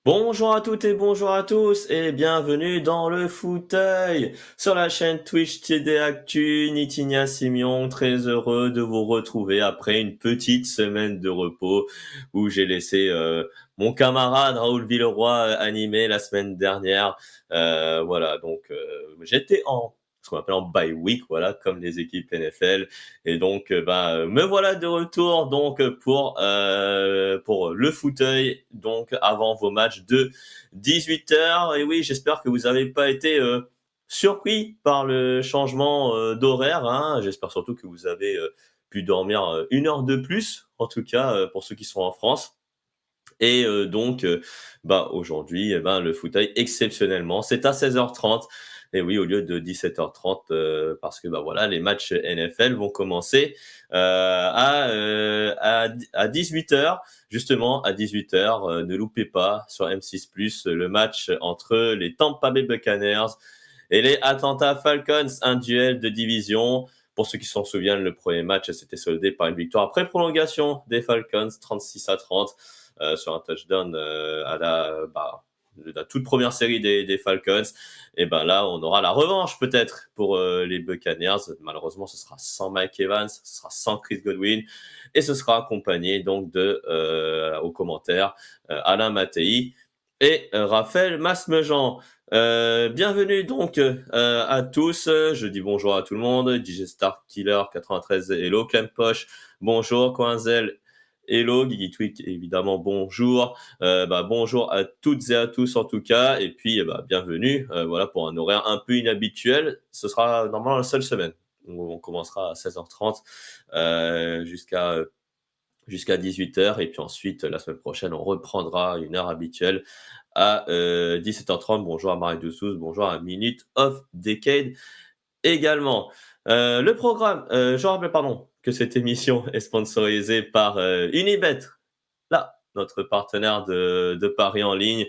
Bonjour à toutes et bonjour à tous et bienvenue dans le fauteuil sur la chaîne Twitch TD Actu. Nitinia Simion, très heureux de vous retrouver après une petite semaine de repos où j'ai laissé mon camarade Raoul Villeroy animer la semaine dernière. Voilà, donc j'étais en ce qu'on appelle en bye week, voilà, comme les équipes NFL. Et donc, me voilà de retour donc pour le fauteuil, donc avant vos matchs de 18h. Et oui, j'espère que vous n'avez pas été surpris par le changement d'horaire. Hein. J'espère surtout que vous avez pu dormir une heure de plus, en tout cas pour ceux qui sont en France. Et aujourd'hui, le fauteuil, exceptionnellement, c'est à 16h30. Et oui, au lieu de 17h30, parce que voilà, les matchs NFL vont commencer à 18h. Justement, à 18h, ne loupez pas sur M6+, le match entre les Tampa Bay Buccaneers et les Atlanta Falcons, un duel de division. Pour ceux qui s'en souviennent, le premier match s'était soldé par une victoire après prolongation des Falcons, 36-30. Sur un touchdown à la toute première série des Falcons. Et là, on aura la revanche peut-être pour les Buccaneers. Malheureusement, ce sera sans Mike Evans, ce sera sans Chris Godwin, et ce sera accompagné donc aux commentaires Alain Mattei et Raphaël Masmejean. Bienvenue donc à tous. Je dis bonjour à tout le monde. DJ Star Killer 93, hello Clem Poche, bonjour Coinzel. Hello, Guigui Tweak, évidemment, bonjour. Bonjour à toutes et à tous en tout cas. Et puis, bienvenue voilà, pour un horaire un peu inhabituel. Ce sera normalement la seule semaine. On commencera à 16h30 jusqu'à 18h. Et puis ensuite, la semaine prochaine, on reprendra une heure habituelle à 17h30. Bonjour à Marie Doucous, bonjour à Minute of Decade également. Le programme, je rappelle que cette émission est sponsorisée par Unibet, là, notre partenaire de paris en ligne,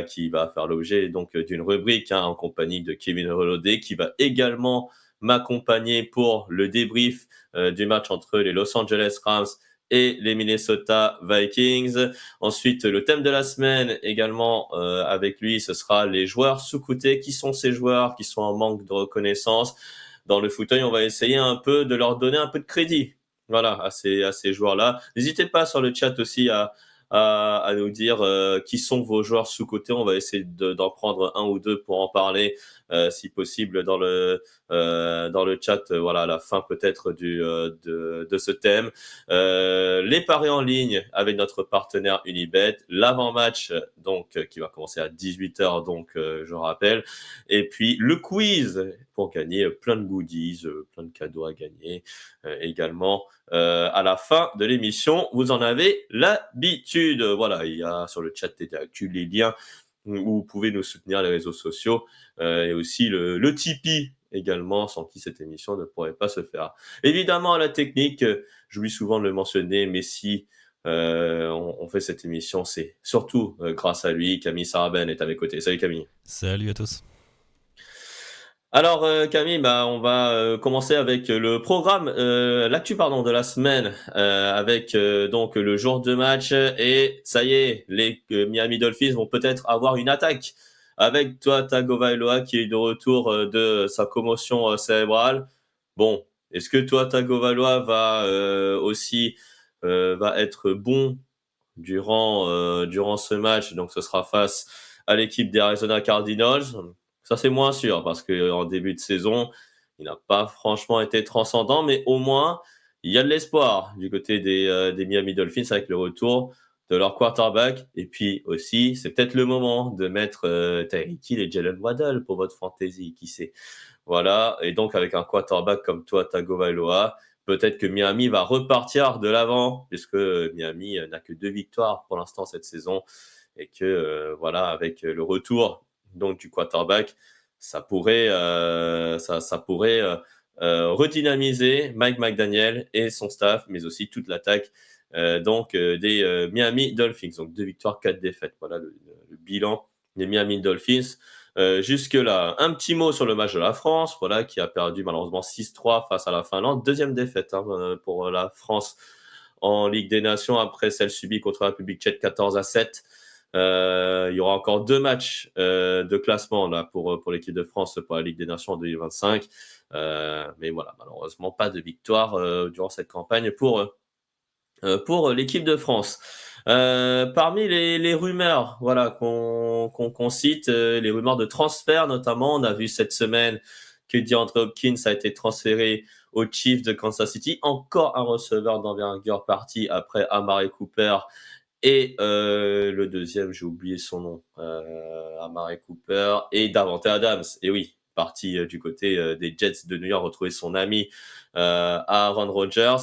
qui va faire l'objet donc d'une rubrique en compagnie de Kevin Reloadé, qui va également m'accompagner pour le débrief du match entre les Los Angeles Rams et les Minnesota Vikings. Ensuite, le thème de la semaine également avec lui, ce sera les joueurs sous-cotés. Qui sont ces joueurs qui sont en manque de reconnaissance dans le fauteuil? On va essayer un peu de leur donner un peu de crédit. Voilà, à ces joueurs-là. N'hésitez pas sur le chat aussi à nous dire qui sont vos joueurs sous-cotés. On va essayer d'en prendre un ou deux pour en parler, si possible, dans le chat. Voilà, à la fin peut-être de ce thème. Les paris en ligne avec notre partenaire Unibet. L'avant-match, donc, qui va commencer à 18h, donc, je rappelle. Et puis, le quiz pour gagner plein de goodies, plein de cadeaux à gagner également. À la fin de l'émission, vous en avez l'habitude. Voilà, il y a sur le chat TD Actu les liens où vous pouvez nous soutenir, les réseaux sociaux, et aussi le Tipeee également, sans qui cette émission ne pourrait pas se faire. Évidemment, à la technique, j'oublie souvent de le mentionner, mais si on fait cette émission, c'est surtout grâce à lui. Camille Saraben est à mes côtés. Salut Camille. Salut à tous. Alors Camille, on va commencer avec le programme, l'actu de la semaine, avec donc le jour de match, et ça y est, les Miami Dolphins vont peut-être avoir une attaque avec Tua Tagovailoa qui est de retour de sa commotion cérébrale. Bon, est-ce que Tua Tagovailoa va être bon durant ce match? Donc ce sera face à l'équipe des Arizona Cardinals. Ça, c'est moins sûr parce qu'en début de saison, il n'a pas franchement été transcendant, mais au moins, il y a de l'espoir du côté des Miami Dolphins avec le retour de leur quarterback. Et puis aussi, c'est peut-être le moment de mettre Tyreek Hill et Jalen Waddle pour votre fantasy, qui sait. Voilà, et donc avec un quarterback comme toi, Tagovailoa, peut-être que Miami va repartir de l'avant, puisque Miami n'a que 2 victoires pour l'instant cette saison, et que avec le retour donc du quarterback, ça pourrait redynamiser Mike McDaniel et son staff, mais aussi toute l'attaque des Miami Dolphins. Donc 2 victoires, 4 défaites. Voilà le bilan des Miami Dolphins. jusque-là. Un petit mot sur le match de la France, voilà, qui a perdu malheureusement 6-3 face à la Finlande. Deuxième défaite pour la France en Ligue des Nations après celle subie contre la République tchèque 14-7. Il y aura encore 2 matchs de classement là pour l'équipe de France pour la Ligue des Nations en 2025. Mais voilà, malheureusement pas de victoire durant cette campagne pour l'équipe de France. Parmi les rumeurs, voilà, qu'on cite, les rumeurs de transfert notamment, on a vu cette semaine que DeAndre Hopkins a été transféré aux Chiefs de Kansas City. Encore un receveur d'envergure parti après Amari Cooper et le deuxième, j'ai oublié son nom, Amari Cooper et Davante Adams. Et oui, parti du côté des Jets de New York, retrouver son ami Aaron Rodgers.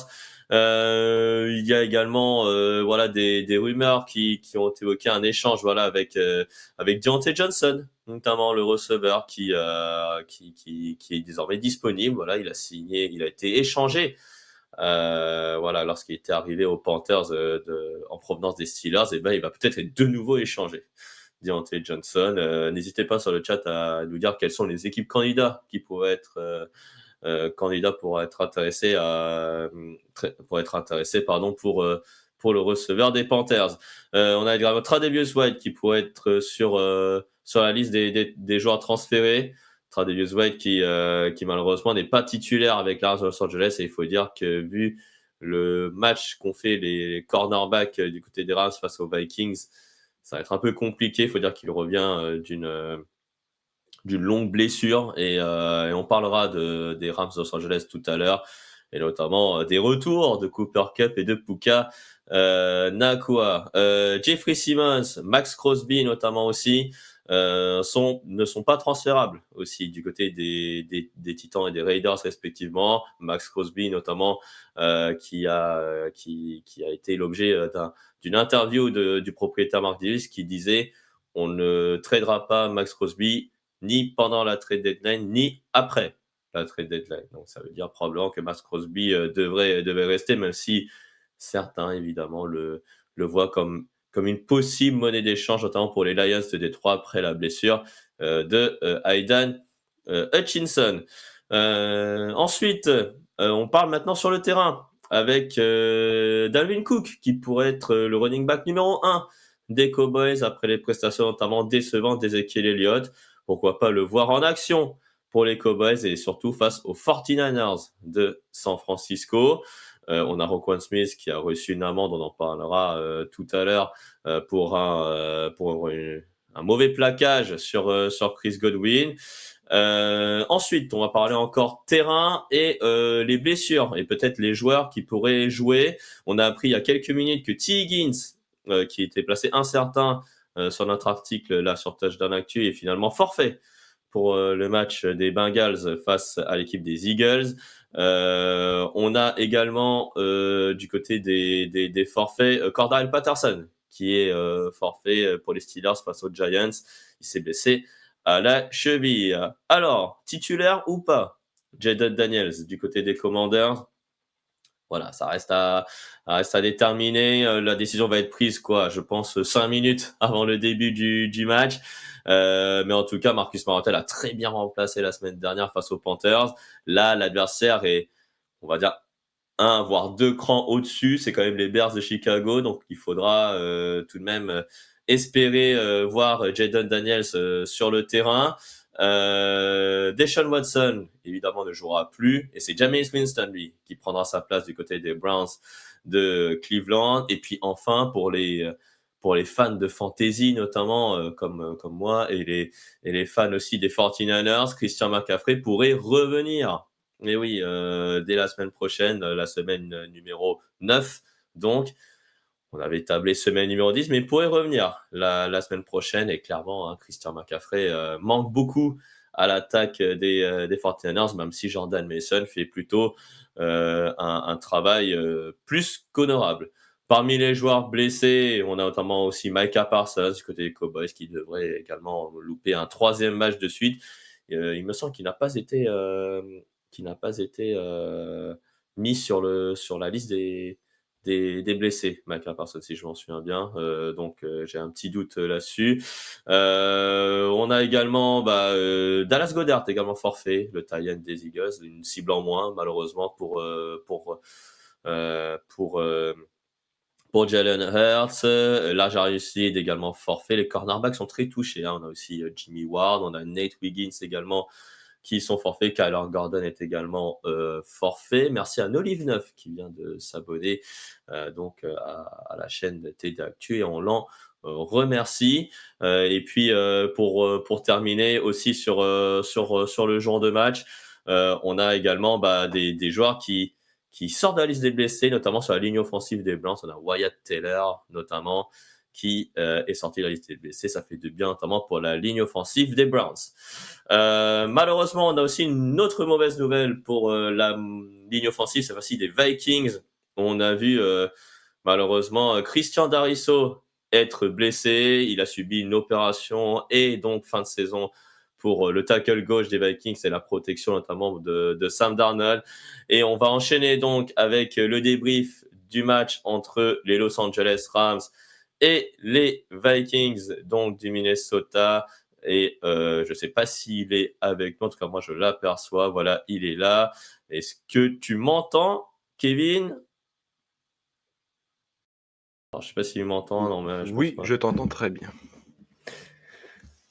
Il y a également voilà des rumeurs qui ont évoqué un échange voilà avec Deontay Johnson, notamment le receveur qui est désormais disponible. Voilà, il a signé, il a été échangé voilà, lorsqu'il était arrivé aux Panthers en provenance des Steelers, et ben il va peut-être être de nouveau échangé. Deontay Johnson. N'hésitez pas sur le chat à nous dire quelles sont les équipes candidats qui pourraient être candidats pour être intéressés pardon pour le receveur des Panthers. On a également Tradevius White qui pourrait être sur la liste des joueurs transférés. Tradevius White qui malheureusement n'est pas titulaire avec les Rams de Los Angeles, et il faut dire que vu le match qu'ont fait les cornerbacks du côté des Rams face aux Vikings, ça va être un peu compliqué. Il faut dire qu'il revient d'une longue blessure, et on parlera des Rams de Los Angeles tout à l'heure, et notamment des retours de Cooper Kupp et de Puka Nacua. Jeffrey Simmons, Max Crosby notamment aussi ne sont pas transférables aussi du côté des Titans et des Raiders respectivement. Max Crosby notamment qui a été l'objet d'une interview du propriétaire Mark Davis qui disait: on ne tradera pas Max Crosby ni pendant la trade deadline, ni après la trade deadline. Donc ça veut dire probablement que Max Crosby devait rester, même si certains évidemment le voient comme une possible monnaie d'échange, notamment pour les Lions de Détroit après la blessure de Aidan Hutchinson. Ensuite, on parle maintenant sur le terrain avec Dalvin Cook, qui pourrait être le running back numéro 1 des Cowboys après les prestations notamment décevantes d'Ezekiel Elliott. Pourquoi pas le voir en action pour les Cowboys et surtout face aux 49ers de San Francisco. On a Roquan Smith qui a reçu une amende, on en parlera tout à l'heure, pour un mauvais plaquage sur Chris Godwin. Ensuite, on va parler encore terrain et les blessures et peut-être les joueurs qui pourraient jouer. On a appris il y a quelques minutes que T. Higgins, qui était placé incertain sur notre article là sur Touchdown Actu, est finalement forfait pour le match des Bengals face à l'équipe des Eagles. On a également du côté des forfaits Cordell Patterson qui est forfait pour les Steelers face aux Giants. Il s'est blessé à la cheville. Alors, titulaire ou pas, Jaden Daniels du côté des Commanders. Voilà, ça reste à déterminer. La décision va être prise, quoi, je pense, 5 minutes avant le début du match. Mais en tout cas, Marcus Mariota a très bien remplacé la semaine dernière face aux Panthers. Là, l'adversaire est, on va dire, un voire deux crans au-dessus. C'est quand même les Bears de Chicago, donc il faudra tout de même espérer voir Jaden Daniels sur le terrain. Deshaun Watson, évidemment, ne jouera plus, et c'est Jameis Winston, lui, qui prendra sa place du côté des Browns de Cleveland. Et puis enfin, pour les fans de fantasy, notamment comme moi, et les fans aussi des 49ers, Christian McCaffrey pourrait revenir. Mais oui, dès la semaine prochaine, la semaine numéro 9, donc, on avait tablé semaine numéro 10, mais il pourrait revenir la semaine prochaine. Et clairement, hein, Christian McCaffrey manque beaucoup à l'attaque des 49ers, même si Jordan Mason fait plutôt un travail plus qu'honorable. Parmi les joueurs blessés, on a notamment aussi Micah Parsons du côté des Cowboys qui devrait également louper un troisième match de suite. Il me semble qu'il n'a pas été mis sur la liste des blessés, Micah Parsons, si je m'en souviens bien. Donc j'ai un petit doute là-dessus. On a également Dallas Goedert, également forfait, le tight end des Eagles, une cible en moins, malheureusement, pour Jalen Hurts. L'Ajarius Reed également forfait. Les cornerbacks sont très touchés, hein. On a aussi Jimmy Ward, on a Nate Wiggins également qui sont forfaits. Kyler Gordon est également forfait. Merci à Nolive 9 qui vient de s'abonner à la chaîne de TD Actu et on l'en remercie. Et puis pour terminer aussi sur le jour de match, on a également des joueurs qui sortent de la liste des blessés, notamment sur la ligne offensive des Browns. On a Wyatt Taylor notamment qui est sorti de la liste des blessés. Ça fait du bien notamment pour la ligne offensive des Browns. Malheureusement, on a aussi une autre mauvaise nouvelle pour la ligne offensive, cette fois-ci des Vikings. On a vu malheureusement Christian Darrisaw être blessé. Il a subi une opération et donc fin de saison pour le tackle gauche des Vikings et la protection notamment de Sam Darnold. Et on va enchaîner donc avec le débrief du match entre les Los Angeles Rams et les Vikings donc du Minnesota. Et je ne sais pas s'il est avec nous, en tout cas moi je l'aperçois. Voilà, il est là. Est-ce que tu m'entends, Kevin? Alors, je ne sais pas s'il m'entend, non mais je pense Oui, pas. je t'entends très bien.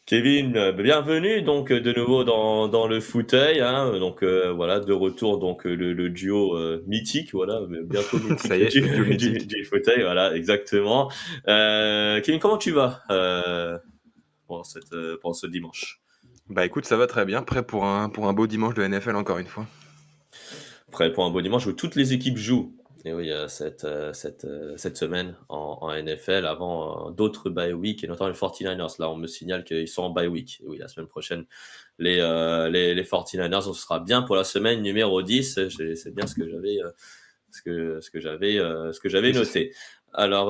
Kevin, bienvenue donc de nouveau dans le fauteuil, hein, donc voilà, de retour donc le duo mythique, voilà, bientôt Ça mythique y est, le duo mythique. du fauteuil, voilà, exactement. Kevin, comment tu vas pour ce dimanche? Bah écoute, ça va très bien, prêt pour un beau dimanche de NFL encore une fois. Prêt pour un beau dimanche où toutes les équipes jouent. Et oui, cette semaine en NFL avant d'autres bye week et notamment les 49ers. Là, on me signale qu'ils sont en bye week. Et oui, la semaine prochaine, les 49ers, on sera bien pour la semaine numéro 10. C'est bien ce que j'avais Oui, noté. Alors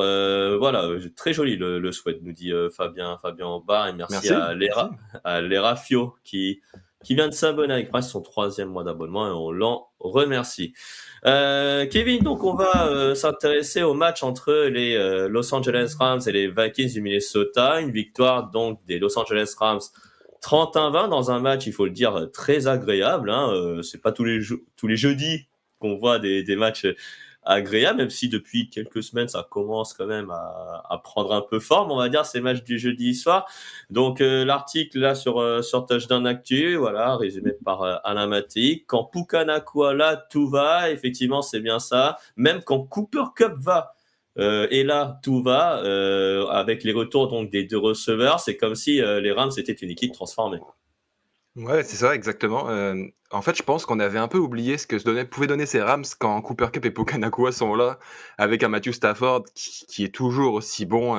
voilà, très joli le souhait, nous dit Fabien en bas. Et merci merci. Merci. à Lera Fio qui vient de s'abonner avec moi, c'est son 3e mois d'abonnement et on l'en remercie. Kevin, donc on va s'intéresser au match entre les Los Angeles Rams et les Vikings du Minnesota. Une victoire donc des Los Angeles Rams 31-20 dans un match, il faut le dire, très agréable, hein. C'est pas tous les jeudis qu'on voit des matchs agréables, même si depuis quelques semaines ça commence quand même à prendre un peu forme, on va dire, ces matchs du jeudi soir. Donc l'article là sur Touchdown Actu, voilà, résumé par Alain Maté. Quand Puka Nacua là, tout va, effectivement c'est bien ça. Même quand Cooper Kupp va, et là tout va, avec les retours donc des deux receveurs, c'est comme si les Rams étaient une équipe transformée. Ouais, c'est ça, exactement. En fait, je pense qu'on avait un peu oublié ce que pouvaient donner ces Rams quand Cooper Kupp et Puka Nacua sont là, avec un Matthew Stafford qui est toujours aussi bon,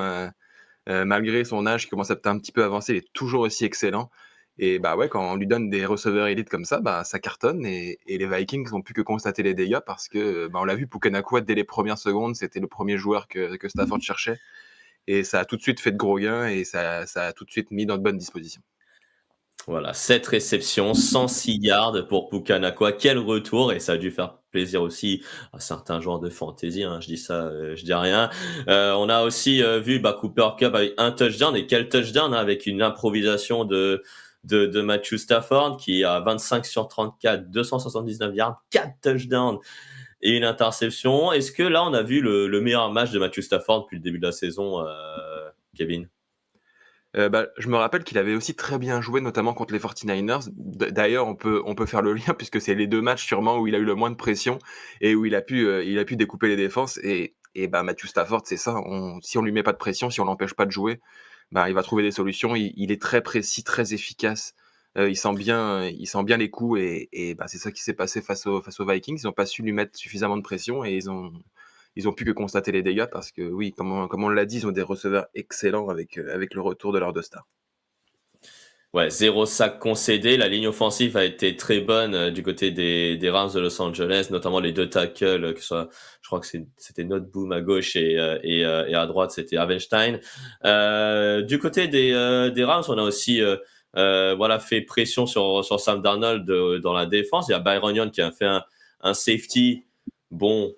malgré son âge qui commence à être un petit peu avancé, il est toujours aussi excellent. Et bah ouais, quand on lui donne des receveurs élites comme ça, bah ça cartonne et les Vikings n'ont plus que constater les dégâts parce que bah on l'a vu, Puka Nacua dès les premières secondes, c'était le premier joueur que Stafford cherchait et ça a tout de suite fait de gros gains et ça a tout de suite mis dans de bonnes dispositions. Voilà, 7 réceptions, 106 yards pour Puka Nacua. Quel retour! Et ça a dû faire plaisir aussi à certains joueurs de fantasy, hein. Je dis ça, je dis rien. On a aussi vu Cooper Kupp avec un touchdown. Et quel touchdown, hein, avec une improvisation de Matthew Stafford qui a 25 sur 34, 279 yards, 4 touchdowns et une interception. Est-ce que là, on a vu le meilleur match de Matthew Stafford depuis le début de la saison, Kevin? Bah, je me rappelle qu'il avait aussi très bien joué, notamment contre les 49ers. D'ailleurs, on peut faire le lien puisque c'est les 2 matchs sûrement où il a eu le moins de pression et où il a pu découper les défenses et bah, Matthew Stafford, c'est ça, si on lui met pas de pression, si on l'empêche pas de jouer, bah, il va trouver des solutions. Il est très précis, très efficace. Il sent bien les coups et bah, c'est ça qui s'est passé face aux Vikings. Ils ont pas su lui mettre suffisamment de pression et ils ont pu que constater les dégâts parce que oui, comme on l'a dit, ils ont des receveurs excellents avec le retour de leurs 2 stars. Ouais, 0 sac concédé. La ligne offensive a été très bonne du côté des Rams de Los Angeles, notamment les 2 tackles, que ce soit, je crois que c'était Noteboom à gauche et à droite, c'était Avenstein. Du côté des Rams, on a aussi voilà, fait pression sur Sam Darnold dans la défense. Il y a Byron Young qui a fait un safety. Bon,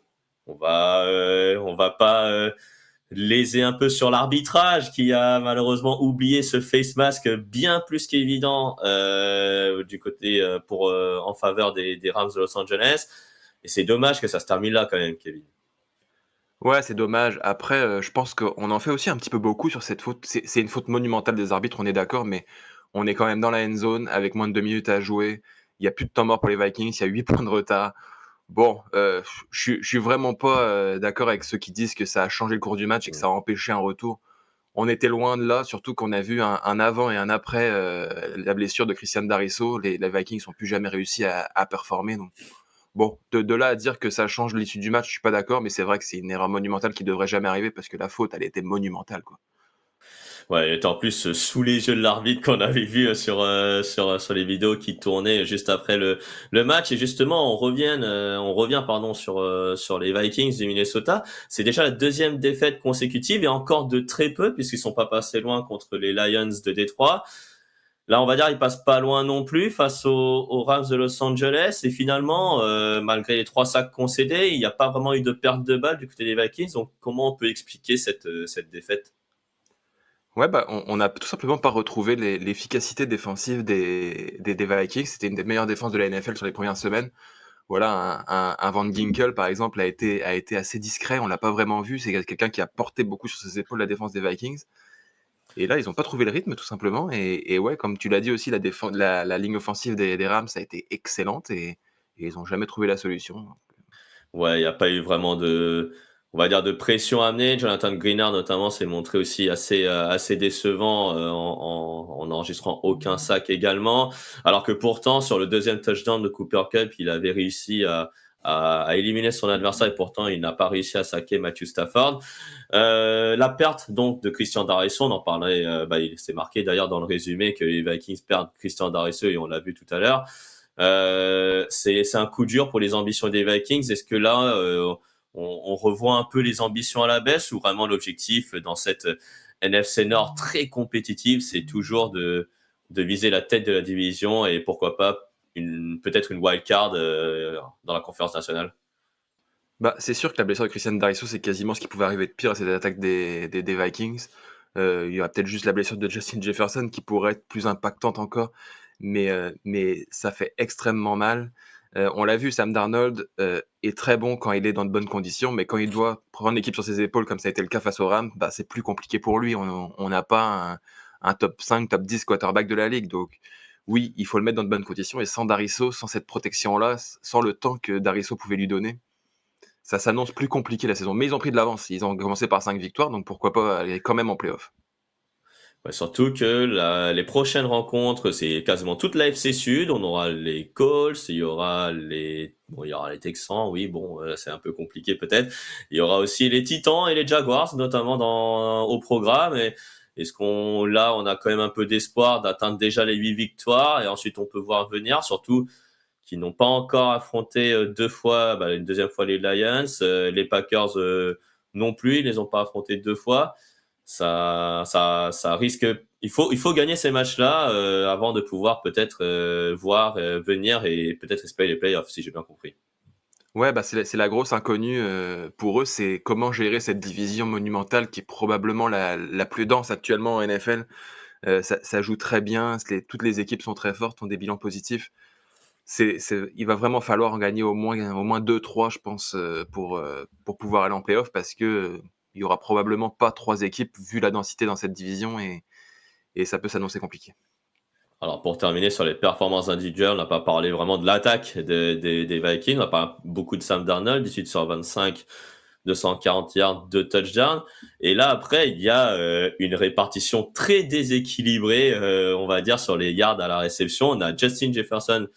on va pas lésé un peu sur l'arbitrage qui a malheureusement oublié ce face mask bien plus qu'évident du côté en faveur des Rams de Los Angeles. Et c'est dommage que ça se termine là quand même, Kevin. Ouais, c'est dommage. Après, je pense qu'on en fait aussi un petit peu beaucoup sur cette faute. C'est une faute monumentale des arbitres, on est d'accord, mais on est quand même dans la end zone avec moins de 2 minutes à jouer. Il y a plus de temps mort pour les Vikings, il y a 8 points de retard. Bon, je suis vraiment pas, d'accord avec ceux qui disent que ça a changé le cours du match et que ça a empêché un retour. On était loin de là, surtout qu'on a vu un avant et un après, la blessure de Christian Darrisaw. Les Vikings ont plus jamais réussi à performer, donc bon, de là à dire que ça change l'issue du match, je suis pas d'accord, mais c'est vrai que c'est une erreur monumentale qui devrait jamais arriver parce que la faute, elle était monumentale, quoi. Ouais, il était en plus sous les yeux de l'arbitre qu'on avait vu sur les vidéos qui tournaient juste après le match. Et justement, on revient pardon sur les Vikings du Minnesota. C'est déjà la deuxième défaite consécutive et encore de très peu puisqu'ils sont pas passés loin contre les Lions de Détroit. Là, on va dire, ils passent pas loin non plus face aux Rams de Los Angeles. Et finalement, malgré les 3 sacs concédés, il n'y a pas vraiment eu de perte de balles du côté des Vikings. Donc, comment on peut expliquer cette défaite? Ouais, bah, on a tout simplement pas retrouvé l'efficacité défensive des Vikings. C'était une des meilleures défenses de la NFL sur les premières semaines. Voilà, un Van Ginkel, par exemple, a été assez discret. On l'a pas vraiment vu. C'est quelqu'un qui a porté beaucoup sur ses épaules la défense des Vikings. Et là, ils ont pas trouvé le rythme, tout simplement. Et ouais, comme tu l'as dit aussi, la ligne offensive des Rams a été excellente et ils ont jamais trouvé la solution. Ouais, il n'y a pas eu vraiment on va dire, de pression amenée. Jonathan Greenard, notamment, s'est montré aussi assez décevant en n'enregistrant aucun sac également. Alors que pourtant, sur le deuxième touchdown de Cooper Kupp, il avait réussi à éliminer son adversaire et pourtant, il n'a pas réussi à saquer Matthew Stafford. La perte donc de Christian Darrisaw, on en parlait, il s'est marqué d'ailleurs dans le résumé que les Vikings perdent Christian Darrisaw et on l'a vu tout à l'heure. C'est un coup dur pour les ambitions des Vikings. Est-ce que là, on revoit un peu les ambitions à la baisse ou vraiment l'objectif dans cette NFC Nord très compétitive, c'est toujours de viser la tête de la division et pourquoi pas peut-être une wild card dans la conférence nationale? Bah, c'est sûr que la blessure de Christian Darrisaw, c'est quasiment ce qui pouvait arriver de pire à cette attaque des Vikings. Il y aura peut-être juste la blessure de Justin Jefferson qui pourrait être plus impactante encore, mais ça fait extrêmement mal. On l'a vu, Sam Darnold, est très bon quand il est dans de bonnes conditions, mais quand il doit prendre l'équipe sur ses épaules comme ça a été le cas face aux Rams, bah, c'est plus compliqué pour lui. On n'a pas un top 5, top 10 quarterback de la ligue, donc oui, il faut le mettre dans de bonnes conditions et sans Darrisaw, sans cette protection-là, sans le temps que Darrisaw pouvait lui donner, ça s'annonce plus compliqué la saison. Mais ils ont pris de l'avance. Ils ont commencé par 5 victoires, donc pourquoi pas aller quand même en playoff. Ouais, surtout que les prochaines rencontres, c'est quasiment toute la FC Sud. On aura les Colts, il y aura les Texans, oui, bon, c'est un peu compliqué peut-être. Il y aura aussi les Titans et les Jaguars, notamment au programme. Et là, on a quand même un peu d'espoir d'atteindre déjà les 8 victoires et ensuite on peut voir venir, surtout qu'ils n'ont pas encore affronté 2 fois, une deuxième fois les Lions, les Packers non plus, ils les ont pas affrontés 2 fois. Ça risque. Il faut gagner ces matchs-là avant de pouvoir peut-être voir venir et peut-être espérer les playoffs, si j'ai bien compris. Ouais, bah c'est la grosse inconnue pour eux, c'est comment gérer cette division monumentale qui est probablement la plus dense actuellement en NFL. Ça joue très bien, toutes les équipes sont très fortes, ont des bilans positifs. Il va vraiment falloir en gagner au moins 2-3, je pense, pour pouvoir aller en playoff parce que il y aura probablement pas 3 équipes vu la densité dans cette division et ça peut s'annoncer compliqué. Alors pour terminer sur les performances individuelles, on n'a pas parlé vraiment de l'attaque des Vikings. On a parlé beaucoup de Sam Darnold, 18 sur 25, 240 yards, 2 touchdowns. Et là, après, il y a une répartition très déséquilibrée, on va dire, sur les yards à la réception. On a Justin Jefferson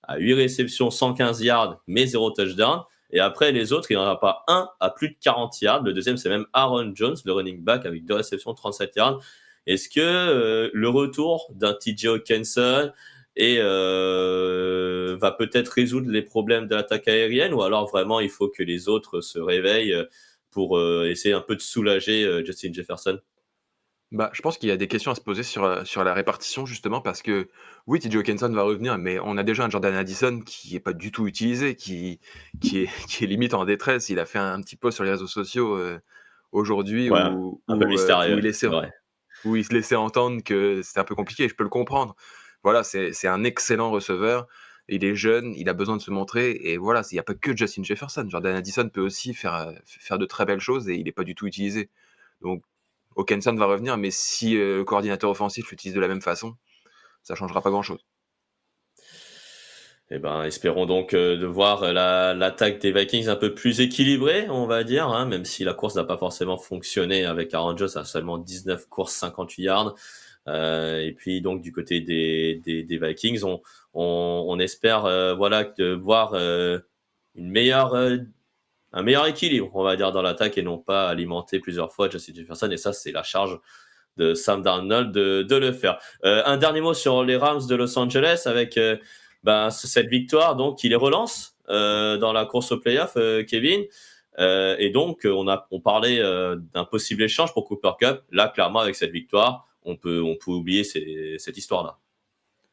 à 8 réceptions, 115 yards, mais 0 touchdown. Et après, les autres, il n'y en a pas un à plus de 40 yards. Le deuxième, c'est même Aaron Jones, le running back, avec 2 réceptions, 37 yards. Est-ce que le retour d'un TJ Hawkinson va peut-être résoudre les problèmes de l'attaque aérienne ou alors vraiment il faut que les autres se réveillent pour essayer un peu de soulager Justin Jefferson? Bah, je pense qu'il y a des questions à se poser sur la répartition justement parce que oui, TJ Hawkinson va revenir, mais on a déjà un Jordan Addison qui est pas du tout utilisé, qui est qui est limite en détresse. Il a fait un petit post sur les réseaux sociaux, aujourd'hui Ouais, un peu où mystérieux, il c'est laissait vrai. où il se laissait entendre que c'était un peu compliqué, je peux le comprendre. Voilà, c'est un excellent receveur, il est jeune, il a besoin de se montrer et voilà, il y a pas que Justin Jefferson. Jordan Addison peut aussi faire de très belles choses et il est pas du tout utilisé. Donc Hockenson va revenir, mais si, le coordinateur offensif l'utilise de la même façon, ça changera pas grand-chose. Eh ben, espérons donc de voir l'attaque des Vikings un peu plus équilibrée, on va dire, hein, même si la course n'a pas forcément fonctionné avec Aaron Jones à seulement 19 courses, 58 yards. Et puis donc du côté des Vikings, on espère voilà de voir une meilleure un meilleur équilibre, on va dire, dans l'attaque et non pas alimenter plusieurs fois Justin Jefferson. Et ça, c'est la charge de Sam Darnold de le faire. Un dernier mot sur les Rams de Los Angeles avec cette victoire donc qui les relance dans la course au playoff, Kevin. Et donc on parlait d'un possible échange pour Cooper Cup. Là, clairement, avec cette victoire, on peut oublier cette histoire-là.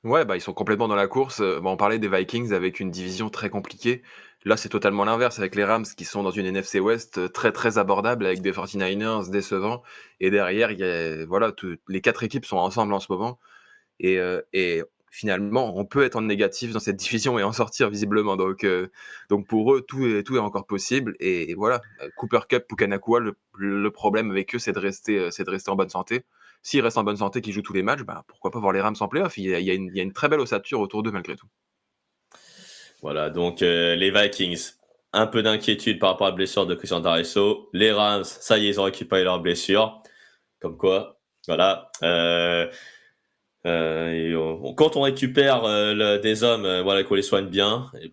Ouais, bah, ils sont complètement dans la course, on parlait des Vikings avec une division très compliquée. Là, c'est totalement l'inverse avec les Rams qui sont dans une NFC West, très, très abordable avec des 49ers décevants et derrière, il y a voilà, tous les 4 équipes sont ensemble en ce moment et finalement, on peut être en négatif dans cette division et en sortir visiblement donc pour eux, tout est encore possible et voilà, Cooper Kupp, Puka Nacua, le problème avec eux, c'est de rester en bonne santé. S'ils restent en bonne santé, qu'ils jouent tous les matchs, bah, pourquoi pas voir les Rams en playoff? Il y a une très belle ossature autour d'eux malgré tout. Voilà, donc les Vikings, un peu d'inquiétude par rapport à la blessure de Christian Darrisaw. Les Rams, ça y est, ils ont récupéré leur blessure. Comme quoi, voilà. Quand on récupère des hommes, voilà, qu'on les soigne bien, et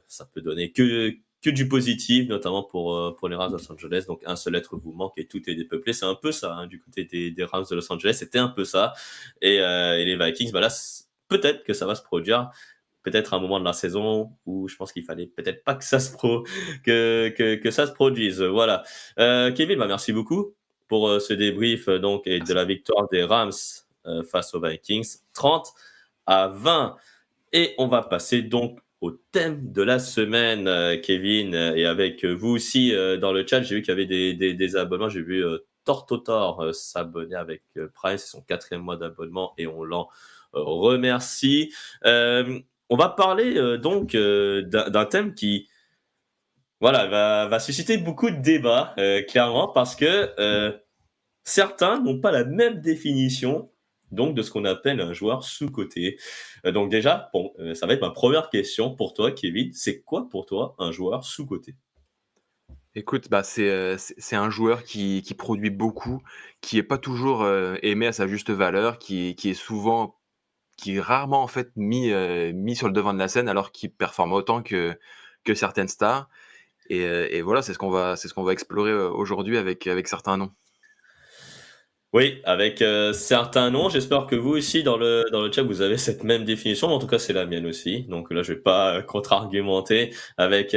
ça peut donner que du positif, notamment pour les Rams de Los Angeles. Donc un seul être vous manque et tout est dépeuplé. C'est un peu ça hein, du côté des Rams de Los Angeles. C'était un peu ça. Et les Vikings, bah là, peut-être que ça va se produire. Peut-être à un moment de la saison où je pense qu'il fallait peut-être pas que ça que ça se produise. Voilà. Kevin, bah merci beaucoup pour ce débrief donc et de Merci. la victoire des Rams face aux Vikings, 30-20. Et on va passer donc au thème de la semaine, Kevin, et avec vous aussi dans le chat, j'ai vu qu'il y avait des abonnements. J'ai vu Tortotor s'abonner avec Prime, c'est son 4e mois d'abonnement et on l'en remercie. Euh, on va parler donc d'un thème qui voilà, va susciter beaucoup de débats, clairement, parce que certains n'ont pas la même définition donc de ce qu'on appelle un joueur sous-coté. Donc déjà, bon, ça va être ma première question pour toi, Kevin. C'est quoi pour toi un joueur sous-coté? Écoute, bah, c'est un joueur qui produit beaucoup, qui est pas toujours, aimé à sa juste valeur, qui est rarement en fait mis sur le devant de la scène alors qu'il performe autant que certaines stars et voilà, c'est ce qu'on va explorer, aujourd'hui avec certains noms. Oui, avec certains noms. J'espère que vous aussi dans le chat vous avez cette même définition. En tout cas, c'est la mienne aussi. Donc là, je vais pas contre-argumenter avec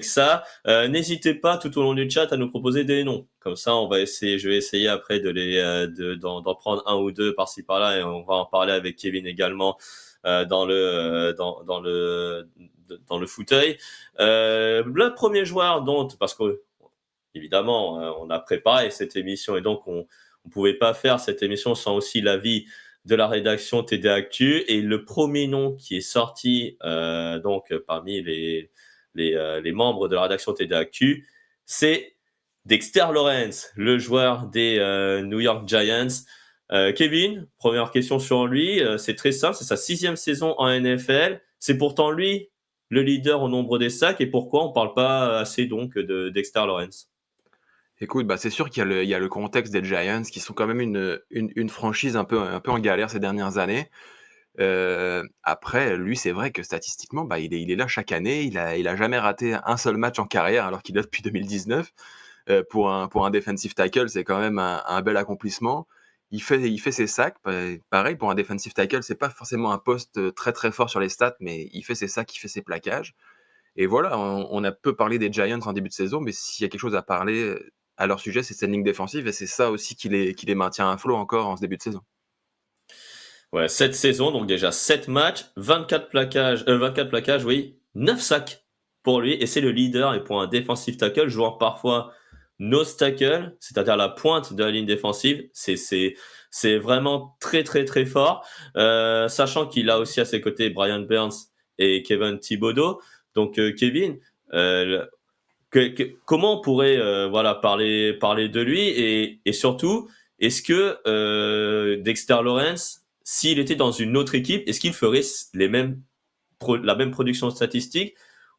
ça. N'hésitez pas tout au long du chat à nous proposer des noms. Comme ça, je vais essayer après d'en prendre un ou deux par-ci par-là et on va en parler avec Kevin également dans le fauteuil. Le premier joueur dont parce que évidemment, on a préparé cette émission et donc on ne pouvait pas faire cette émission sans aussi l'avis de la rédaction TD Actu. Et le premier nom qui est sorti donc parmi les membres de la rédaction TD Actu, c'est Dexter Lawrence, le joueur des New York Giants. Kevin, première question sur lui, c'est très simple, c'est sa 6e saison en NFL. C'est pourtant lui le leader au nombre des sacs et pourquoi on ne parle pas assez donc de Dexter Lawrence? Écoute, bah, c'est sûr qu'il y a le contexte des Giants qui sont quand même une franchise un peu en galère ces dernières années. Après, lui, c'est vrai que statistiquement, bah, il est là chaque année. Il a jamais raté un seul match en carrière alors qu'il est là depuis 2019. Pour un defensive tackle, c'est quand même un bel accomplissement. Il fait ses sacs, pareil pour un defensive tackle, c'est pas forcément un poste, très, très fort sur les stats, mais il fait ses sacs, il fait ses plaquages et voilà, on a peu parlé des Giants en début de saison, mais s'il y a quelque chose à parler, à leur sujet, c'est cette ligne défensive et c'est ça aussi qui les maintient à flot encore en ce début de saison. Ouais, cette saison, donc déjà 7 matchs, 24 plaquages, oui, 9 sacs pour lui, et c'est le leader, et pour un defensive tackle, jouant parfois nose tackle, c'est-à-dire la pointe de la ligne défensive. C'est vraiment très, très, très fort. Sachant qu'il a aussi à ses côtés Brian Burns et Kevin Thibodeau. Donc, Kevin, euh, comment on pourrait voilà, parler de lui et surtout, est-ce que Dexter Lawrence, s'il était dans une autre équipe, est-ce qu'il ferait la même production statistique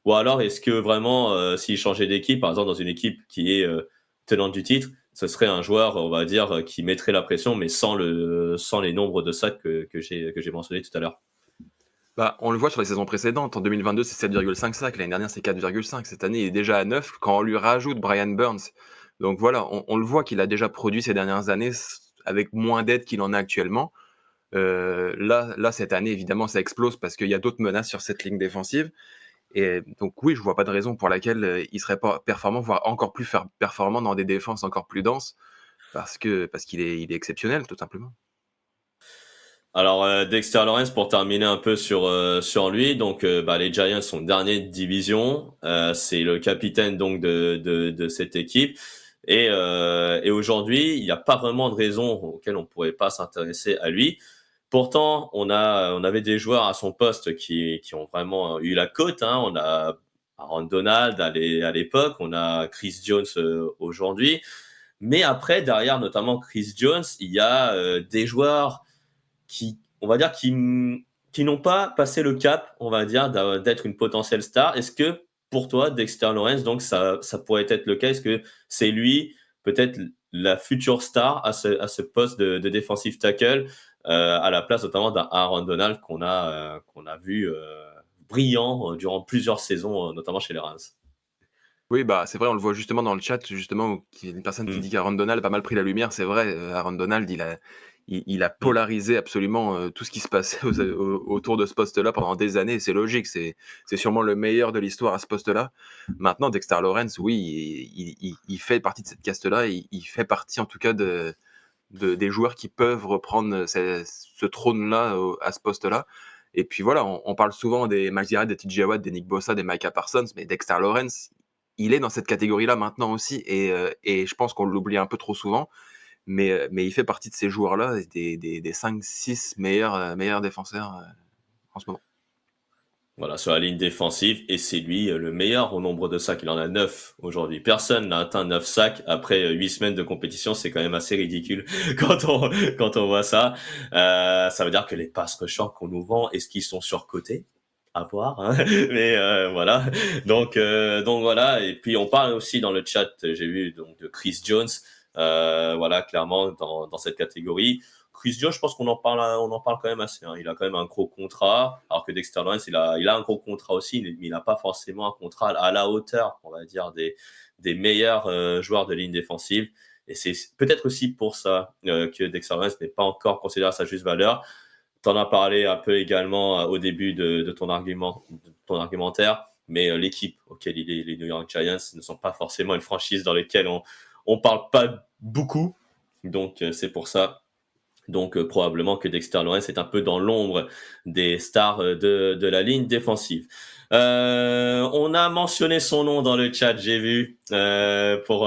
ou alors est-ce que vraiment, s'il changeait d'équipe, par exemple dans une équipe qui est tenante du titre, ce serait un joueur, on va dire, qui mettrait la pression, mais sans les nombres de sacs que j'ai mentionnés tout à l'heure. Bah, on le voit sur les saisons précédentes. En 2022, c'est 7,5 sacs. L'année dernière, c'est 4,5. Cette année, il est déjà à 9 quand on lui rajoute Brian Burns. Donc voilà, on le voit qu'il a déjà produit ces dernières années avec moins d'aide qu'il en a actuellement. Là, cette année, évidemment, ça explose parce qu'il y a d'autres menaces sur cette ligne défensive. Et donc oui, je vois pas de raison pour laquelle il serait pas performant, voire encore plus performant dans des défenses encore plus denses, parce qu'il est exceptionnel, tout simplement. Alors Dexter Lawrence pour terminer un peu sur lui donc les Giants sont derniers de division, c'est le capitaine donc de cette équipe et aujourd'hui il n'y a pas vraiment de raison auquel on pourrait pas s'intéresser à lui. Pourtant on avait des joueurs à son poste qui ont vraiment eu la cote, hein. On a Aaron Donald à l'époque, on a Chris Jones aujourd'hui, mais après derrière notamment Chris Jones il y a des joueurs qui, on va dire, qui n'ont pas passé le cap, on va dire, d'être une potentielle star. Est-ce que pour toi, Dexter Lawrence, donc ça pourrait être le cas? Est-ce que c'est lui, peut-être la future star à ce poste de defensive tackle, à la place notamment d'un Aaron Donald qu'on a vu brillant durant plusieurs saisons, notamment chez les Rams? Oui, bah, c'est vrai, on le voit justement dans le chat, justement, où il y a une personne qui Mm. dit qu'Aaron Donald a pas mal pris la lumière. C'est vrai, Aaron Donald, il a Mm. polarisé absolument tout ce qui se passait autour de ce poste-là pendant des années. Et c'est logique, c'est sûrement le meilleur de l'histoire à ce poste-là. Maintenant, Dexter Lawrence, oui, il fait partie de cette caste-là. Il fait partie, en tout cas, des joueurs qui peuvent reprendre ce trône-là à ce poste-là. Et puis voilà, on parle souvent des Miles Garrett, des TJ Watt, des Nick Bosa, des Micah Parsons, mais Dexter Lawrence, il est dans cette catégorie-là maintenant aussi, et je pense qu'on l'oublie un peu trop souvent, mais il fait partie de ces joueurs-là, des 5-6 meilleurs défenseurs en ce moment. Voilà, sur la ligne défensive, et c'est lui le meilleur au nombre de sacs. Il en a 9 aujourd'hui. Personne n'a atteint 9 sacs après 8 semaines de compétition. C'est quand même assez ridicule quand on voit ça. Ça veut dire que les pass rushers qu'on nous vend, est-ce qu'ils sont surcotés? À voir, hein. Mais voilà. Donc voilà. Et puis on parle aussi dans le chat, j'ai vu donc de Chris Jones. Voilà, clairement dans cette catégorie. Chris Jones, je pense qu'on en parle quand même assez, hein. Il a quand même un gros contrat, alors que Dexter Lawrence, il a un gros contrat aussi, mais il n'a pas forcément un contrat à la hauteur, on va dire, des meilleurs joueurs de ligne défensive. Et c'est peut-être aussi pour ça que Dexter Lawrence n'est pas encore considéré à sa juste valeur. Tu en as parlé un peu également au début de ton argumentaire, mais l'équipe auquel il est, les New York Giants, ne sont pas forcément une franchise dans laquelle on parle pas beaucoup. Donc c'est pour ça. Donc probablement que Dexter Lawrence est un peu dans l'ombre des stars de la ligne défensive. On a mentionné son nom dans le chat, j'ai vu, pour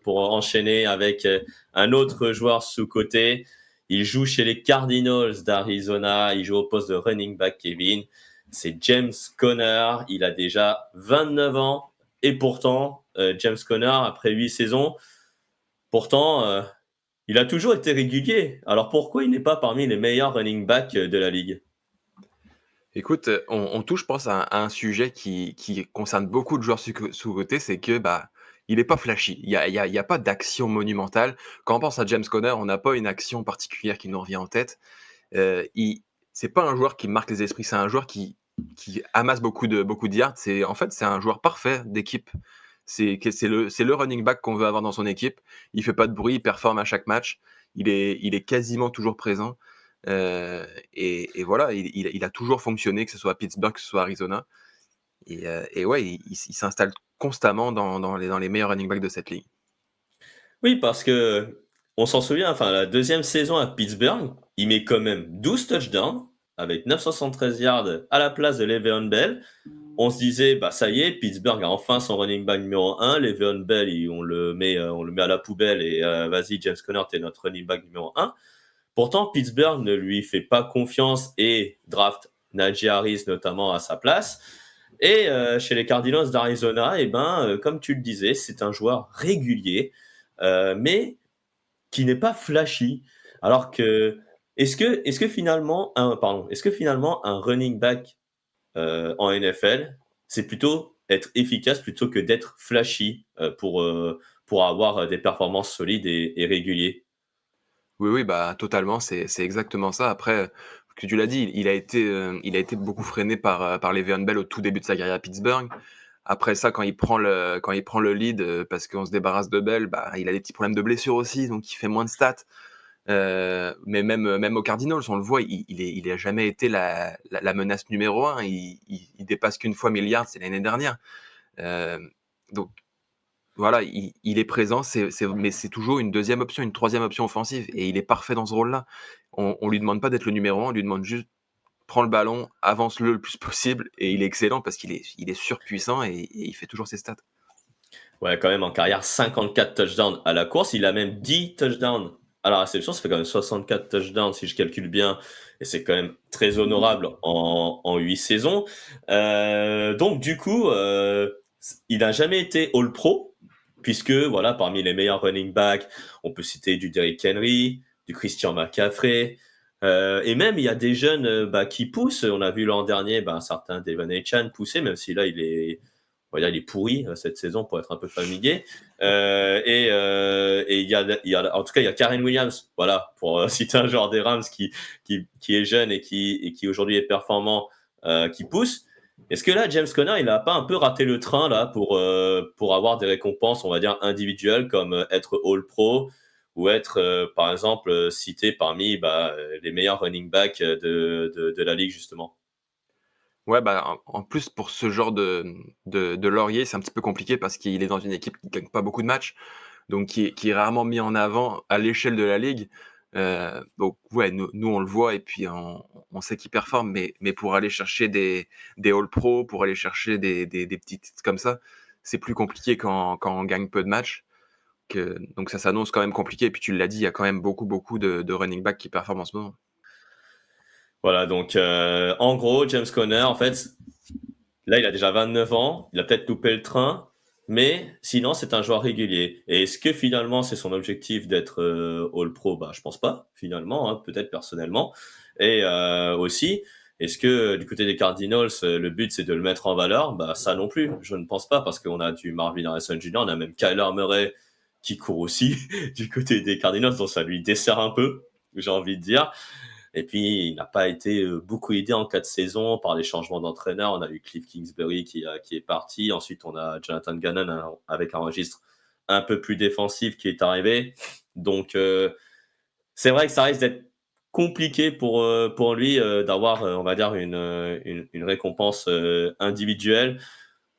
enchaîner avec un autre joueur sous-coté. Il joue chez les Cardinals d'Arizona. Il joue au poste de running back, Kevin. C'est James Conner. Il a déjà 29 ans. Et pourtant, James Conner, après 8 saisons, pourtant, il a toujours été régulier. Alors pourquoi il n'est pas parmi les meilleurs running backs de la ligue? Écoute, on touche, je pense, à un sujet qui concerne beaucoup de joueurs sous-cotés, c'est que, bah, il est pas flashy. Il y a pas d'action monumentale. Quand on pense à James Conner, on n'a pas une action particulière qui nous revient en tête. Il C'est pas un joueur qui marque les esprits, c'est un joueur qui amasse beaucoup de yards. En fait, c'est un joueur parfait d'équipe. C'est le running back qu'on veut avoir dans son équipe. Il fait pas de bruit, il performe à chaque match. Il est quasiment toujours présent. Et voilà, il a toujours fonctionné, que ce soit à Pittsburgh, que ce soit à Arizona. Et ouais, il s'installe constamment dans les meilleurs running backs de cette ligue. Oui, parce que on s'en souvient, enfin la deuxième saison à Pittsburgh, il met quand même 12 touchdowns avec 973 yards à la place de Le'Veon Bell. on se disait, bah ça y est, Pittsburgh a enfin son running back numéro 1, Le'Veon Bell, on le met à la poubelle et vas-y, James Conner, t'es notre running back numéro 1. Pourtant, Pittsburgh ne lui fait pas confiance et draft Najee Harris notamment à sa place. Et chez les Cardinals d'Arizona, comme tu le disais, c'est un joueur régulier, mais qui n'est pas flashy. Alors que est-ce que finalement un running back en NFL, c'est plutôt être efficace plutôt que d'être flashy pour avoir des performances solides et réguliers. Oui, oui, bah, totalement, c'est exactement ça. Après, que tu l'as dit, il a été beaucoup freiné par Le'Veon Bell au tout début de sa carrière à Pittsburgh. Après ça, quand il prend le lead, parce qu'on se débarrasse de Bell, bah, il a des petits problèmes de blessure aussi, donc il fait moins de stats. Mais même aux Cardinals, on le voit, il a jamais été la menace numéro un. Il dépasse qu'une fois milliard, c'est l'année dernière. Donc voilà, il est présent, mais c'est toujours une deuxième option, une troisième option offensive, et il est parfait dans ce rôle-là. On lui demande pas d'être le numéro un, on lui demande juste prends le ballon, avance-le le plus possible, et il est excellent parce qu'il est surpuissant et il fait toujours ses stats. Ouais, quand même en carrière, 54 touchdowns à la course. Il a même 10 touchdowns à la réception. Ça fait quand même 64 touchdowns si je calcule bien. Et c'est quand même très honorable en 8 saisons. Donc du coup, il n'a jamais été All-Pro, puisque voilà, parmi les meilleurs running backs, on peut citer du Derrick Henry, du Christian McCaffrey. Et même, il y a des jeunes qui poussent. On a vu l'an dernier un certain Devon Achane pousser, même si là, on va dire, il est pourri cette saison pour être un peu familier. Et en tout cas, il y a Karen Williams, voilà, pour citer un joueur des Rams qui est jeune et qui aujourd'hui est performant, qui pousse. Est-ce que là, James Conner, il n'a pas un peu raté le train là pour avoir des récompenses, on va dire, individuelles comme être All-Pro ou être, par exemple, cité parmi les meilleurs running backs de la ligue, justement? Ouais, bah, en plus pour ce genre de laurier, c'est un petit peu compliqué parce qu'il est dans une équipe qui gagne pas beaucoup de matchs, donc qui est rarement mis en avant à l'échelle de la ligue. Donc ouais, nous on le voit et puis on sait qu'il performe, mais pour aller chercher des All-Pro, pour aller chercher des petits titres comme ça, c'est plus compliqué quand on gagne peu de matchs. Donc ça s'annonce quand même compliqué et puis tu l'as dit, il y a quand même beaucoup de running back qui performent en ce moment. Voilà, donc en gros, James Conner, en fait, là, il a déjà 29 ans, il a peut-être loupé le train, mais sinon, c'est un joueur régulier. Et est-ce que finalement, c'est son objectif d'être All-Pro? Bah, je pense pas, finalement, hein, peut-être personnellement. Et aussi, est-ce que du côté des Cardinals, le but, c'est de le mettre en valeur? Bah, ça non plus, je ne pense pas, parce qu'on a du Marvin Harrison Jr., on a même Kyler Murray qui court aussi du côté des Cardinals, donc ça lui dessert un peu, j'ai envie de dire. Et puis, il n'a pas été beaucoup aidé en 4 saisons par les changements d'entraîneur. On a eu Cliff Kingsbury qui est parti. Ensuite, on a Jonathan Gannon avec un registre un peu plus défensif qui est arrivé. Donc, c'est vrai que ça risque d'être compliqué pour lui d'avoir, on va dire, une récompense individuelle.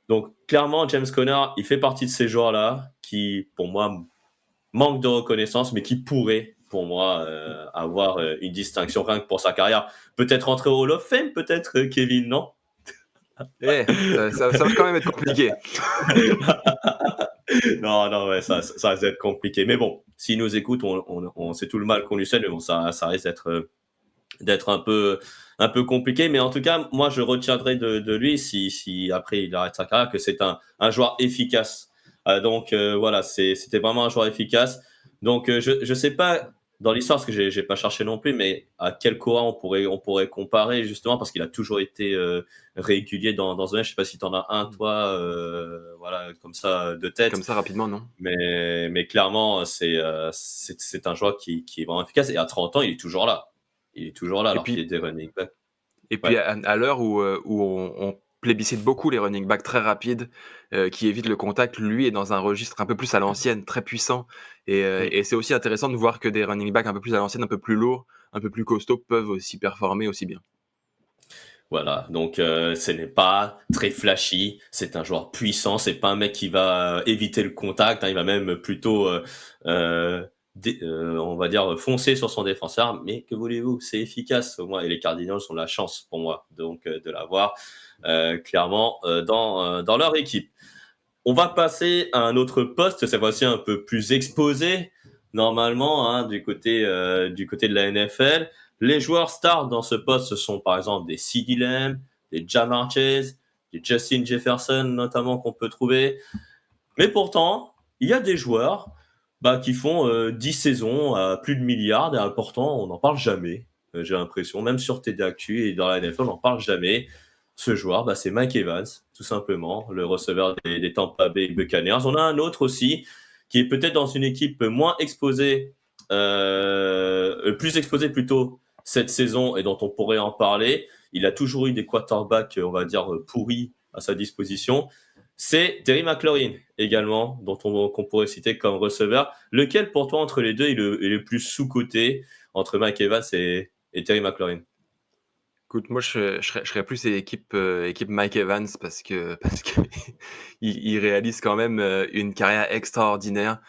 Donc, clairement, James Conner, il fait partie de ces joueurs-là qui, pour moi, manque de reconnaissance, mais qui pourrait, pour moi, avoir une distinction rien que pour sa carrière. Peut-être entrer au Hall of Fame, peut-être, Kevin, non? Ça va quand même être compliqué. Non, non, ouais, ça risque d'être compliqué. Mais bon, s'il nous écoute, on sait tout le mal qu'on lui sait, mais bon, ça risque d'être un peu compliqué. Mais en tout cas, moi, je retiendrai de lui, si après il arrête sa carrière, que c'est un joueur efficace. Donc voilà, c'était vraiment un joueur efficace. Donc je sais pas dans l'histoire, parce que j'ai pas cherché non plus, mais à quel courant on pourrait comparer justement, parce qu'il a toujours été régulier dans ce match. Je sais pas si tu en as un, toi, voilà, comme ça, de Comme tête. ça rapidement, non? Mais clairement, c'est un joueur qui est vraiment efficace. Et à 30 ans, il est toujours là. Il est toujours là Et alors qu'il est puis des running back. Et Ouais. puis à l'heure où on plébiscite beaucoup les running backs très rapides, qui évitent le contact, lui est dans un registre un peu plus à l'ancienne, très puissant Mm. et c'est aussi intéressant de voir que des running backs un peu plus à l'ancienne, un peu plus lourds, un peu plus costauds peuvent aussi performer aussi bien. Voilà. Donc, ce n'est pas très flashy. C'est un joueur puissant. C'est pas un mec qui va éviter le contact, hein. Il va même plutôt on va dire, foncer sur son défenseur. Mais que voulez-vous, c'est efficace au moins. Et les Cardinals ont la chance pour moi donc de l'avoir clairement dans leur équipe. On va passer à un autre poste, cette fois-ci un peu plus exposé, normalement, hein, du côté de la NFL. Les joueurs stars dans ce poste, ce sont par exemple des CeeDee Lamb, des Ja'Marr Chase, des Justin Jefferson notamment qu'on peut trouver. Mais pourtant, il y a des joueurs qui font 10 saisons à plus de milliards et pourtant on n'en parle jamais, j'ai l'impression. Même sur TD Actu et dans la NFL, on n'en parle jamais. Ce joueur, c'est Mike Evans, tout simplement, le receveur des Tampa Bay Buccaneers. On a un autre aussi qui est peut-être dans une équipe moins exposée, plus exposée plutôt cette saison et dont on pourrait en parler. Il a toujours eu des quarterbacks, on va dire, pourris à sa disposition. C'est Terry McLaurin également, qu'on pourrait citer comme receveur. Lequel pour toi entre les deux est le plus sous-coté entre Mike Evans et Terry McLaurin? Écoute, moi, je serais plus équipe Mike Evans parce que il réalise quand même une carrière extraordinaire.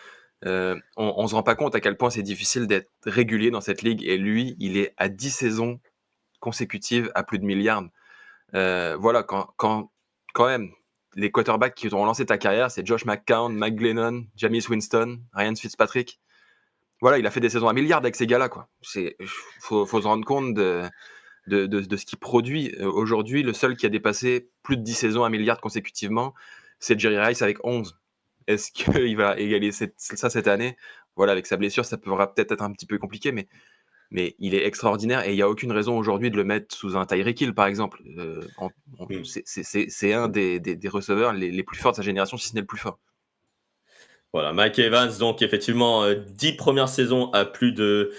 On se rend pas compte à quel point c'est difficile d'être régulier dans cette ligue. Et lui, il est à 10 saisons consécutives à plus de milliards. Voilà, quand même, les quarterbacks qui ont lancé ta carrière, c'est Josh McCown, Mike Glennon, Jameis Winston, Ryan Fitzpatrick. Voilà, il a fait des saisons à milliards avec ces gars-là, quoi. Faut se rendre compte de ce qu'il produit. Aujourd'hui, le seul qui a dépassé plus de 10 saisons à milliards consécutivement, c'est Jerry Rice avec 11. Est-ce qu'il va égaler ça cette année? Voilà, avec sa blessure, ça pourra peut-être être un petit peu compliqué, mais il est extraordinaire et il n'y a aucune raison aujourd'hui de le mettre sous un Tyreek Hill, par exemple. Hmm. C'est un des receveurs les plus forts de sa génération, si ce n'est le plus fort. Voilà, Mike Evans, donc effectivement, 10 premières saisons à plus de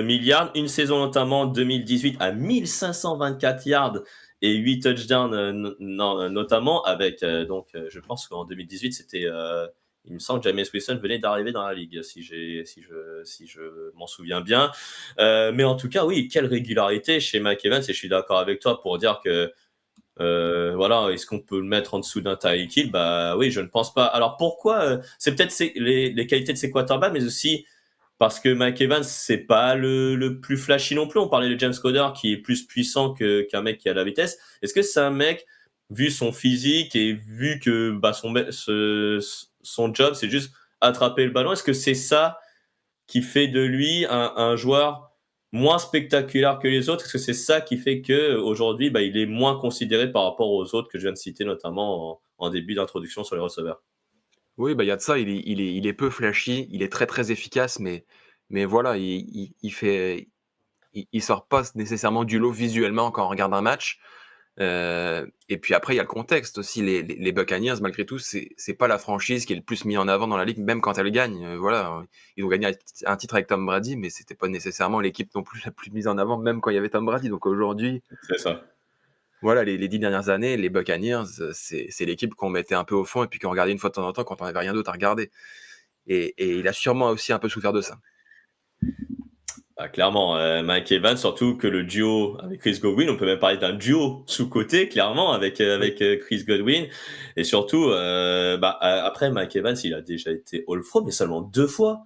milliards. Une saison notamment 2018 à 1524 yards et 8 touchdowns, notamment avec, je pense qu'en 2018, il me semble que Jameis Winston venait d'arriver dans la ligue, si je m'en souviens bien. Mais en tout cas, oui, quelle régularité chez Mike Evans, et je suis d'accord avec toi pour dire que voilà, est-ce qu'on peut le mettre en dessous d'un Tyreek Hill? Oui, je ne pense pas. Alors pourquoi c'est peut-être les qualités de ses quarterbacks, mais aussi parce que Mike Evans, c'est pas le plus flashy non plus. On parlait de James Conner qui est plus puissant qu'un mec qui a de la vitesse. Est-ce que c'est un mec, vu son physique et vu que son job, c'est juste attraper le ballon, est-ce que c'est ça qui fait de lui un joueur moins spectaculaire que les autres? Est-ce que c'est ça qui fait que aujourd'hui, il est moins considéré par rapport aux autres que je viens de citer, notamment en début d'introduction sur les receveurs? Oui, il y a de ça, il est peu flashy, il est très, très efficace, mais voilà, il sort pas nécessairement du lot visuellement quand on regarde un match. Et puis après, il y a le contexte aussi. Les Buccaneers, malgré tout, c'est pas la franchise qui est le plus mise en avant dans la ligue, même quand elle gagne. Voilà, ils ont gagné un titre avec Tom Brady, mais c'était pas nécessairement l'équipe non plus la plus mise en avant, même quand il y avait Tom Brady. Donc aujourd'hui, C'est ça. voilà, les 10 dernières années, les Buccaneers, c'est l'équipe qu'on mettait un peu au fond et puis qu'on regardait une fois de temps en temps quand on n'avait rien d'autre à regarder. Et il a sûrement aussi un peu souffert de ça. Clairement, Mike Evans, surtout que le duo avec Chris Godwin, on peut même parler d'un duo sous-coté, clairement, Oui. avec Chris Godwin. Et surtout, après, Mike Evans, il a déjà été All-Pro, mais seulement 2 fois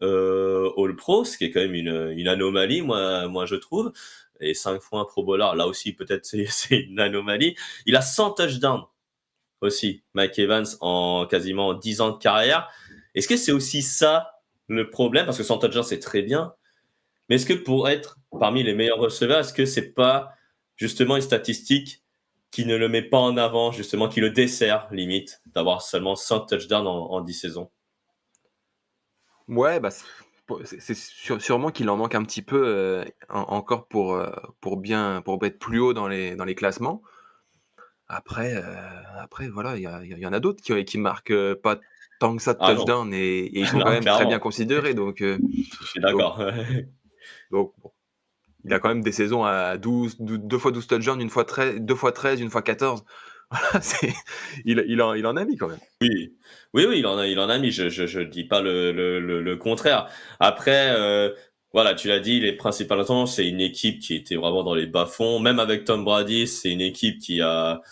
All-Pro, ce qui est quand même une anomalie, moi je trouve. Et 5 fois un Pro Bowler, là aussi, peut-être c'est une anomalie. Il a 100 touchdowns aussi, Mike Evans, en quasiment 10 ans de carrière. Est-ce que c'est aussi ça le problème? Parce que 100 touchdowns, c'est très bien. Mais est-ce que pour être parmi les meilleurs receveurs, est-ce que c'est pas justement une statistique qui ne le met pas en avant, justement, qui le dessert, limite, d'avoir seulement 100 touchdowns en 10 saisons? Ouais, c'est sûrement qu'il en manque un petit peu encore pour être plus haut dans les classements. Après, voilà, il y en a d'autres qui marquent pas tant que ça de Ah non, touchdowns et ils sont quand non, même très bien clairement, considérés. Donc, je suis donc, d'accord. donc bon, il a quand même des saisons à 2 fois 12 touchdowns, 2 fois 13, 1 fois 14. Voilà, il en a mis quand même. Oui, oui, oui, il en a mis. Je dis pas le contraire. Après, voilà, tu l'as dit, les principales attentes, c'est une équipe qui était vraiment dans les bas-fonds. Même avec Tom Brady, c'est une équipe qui a,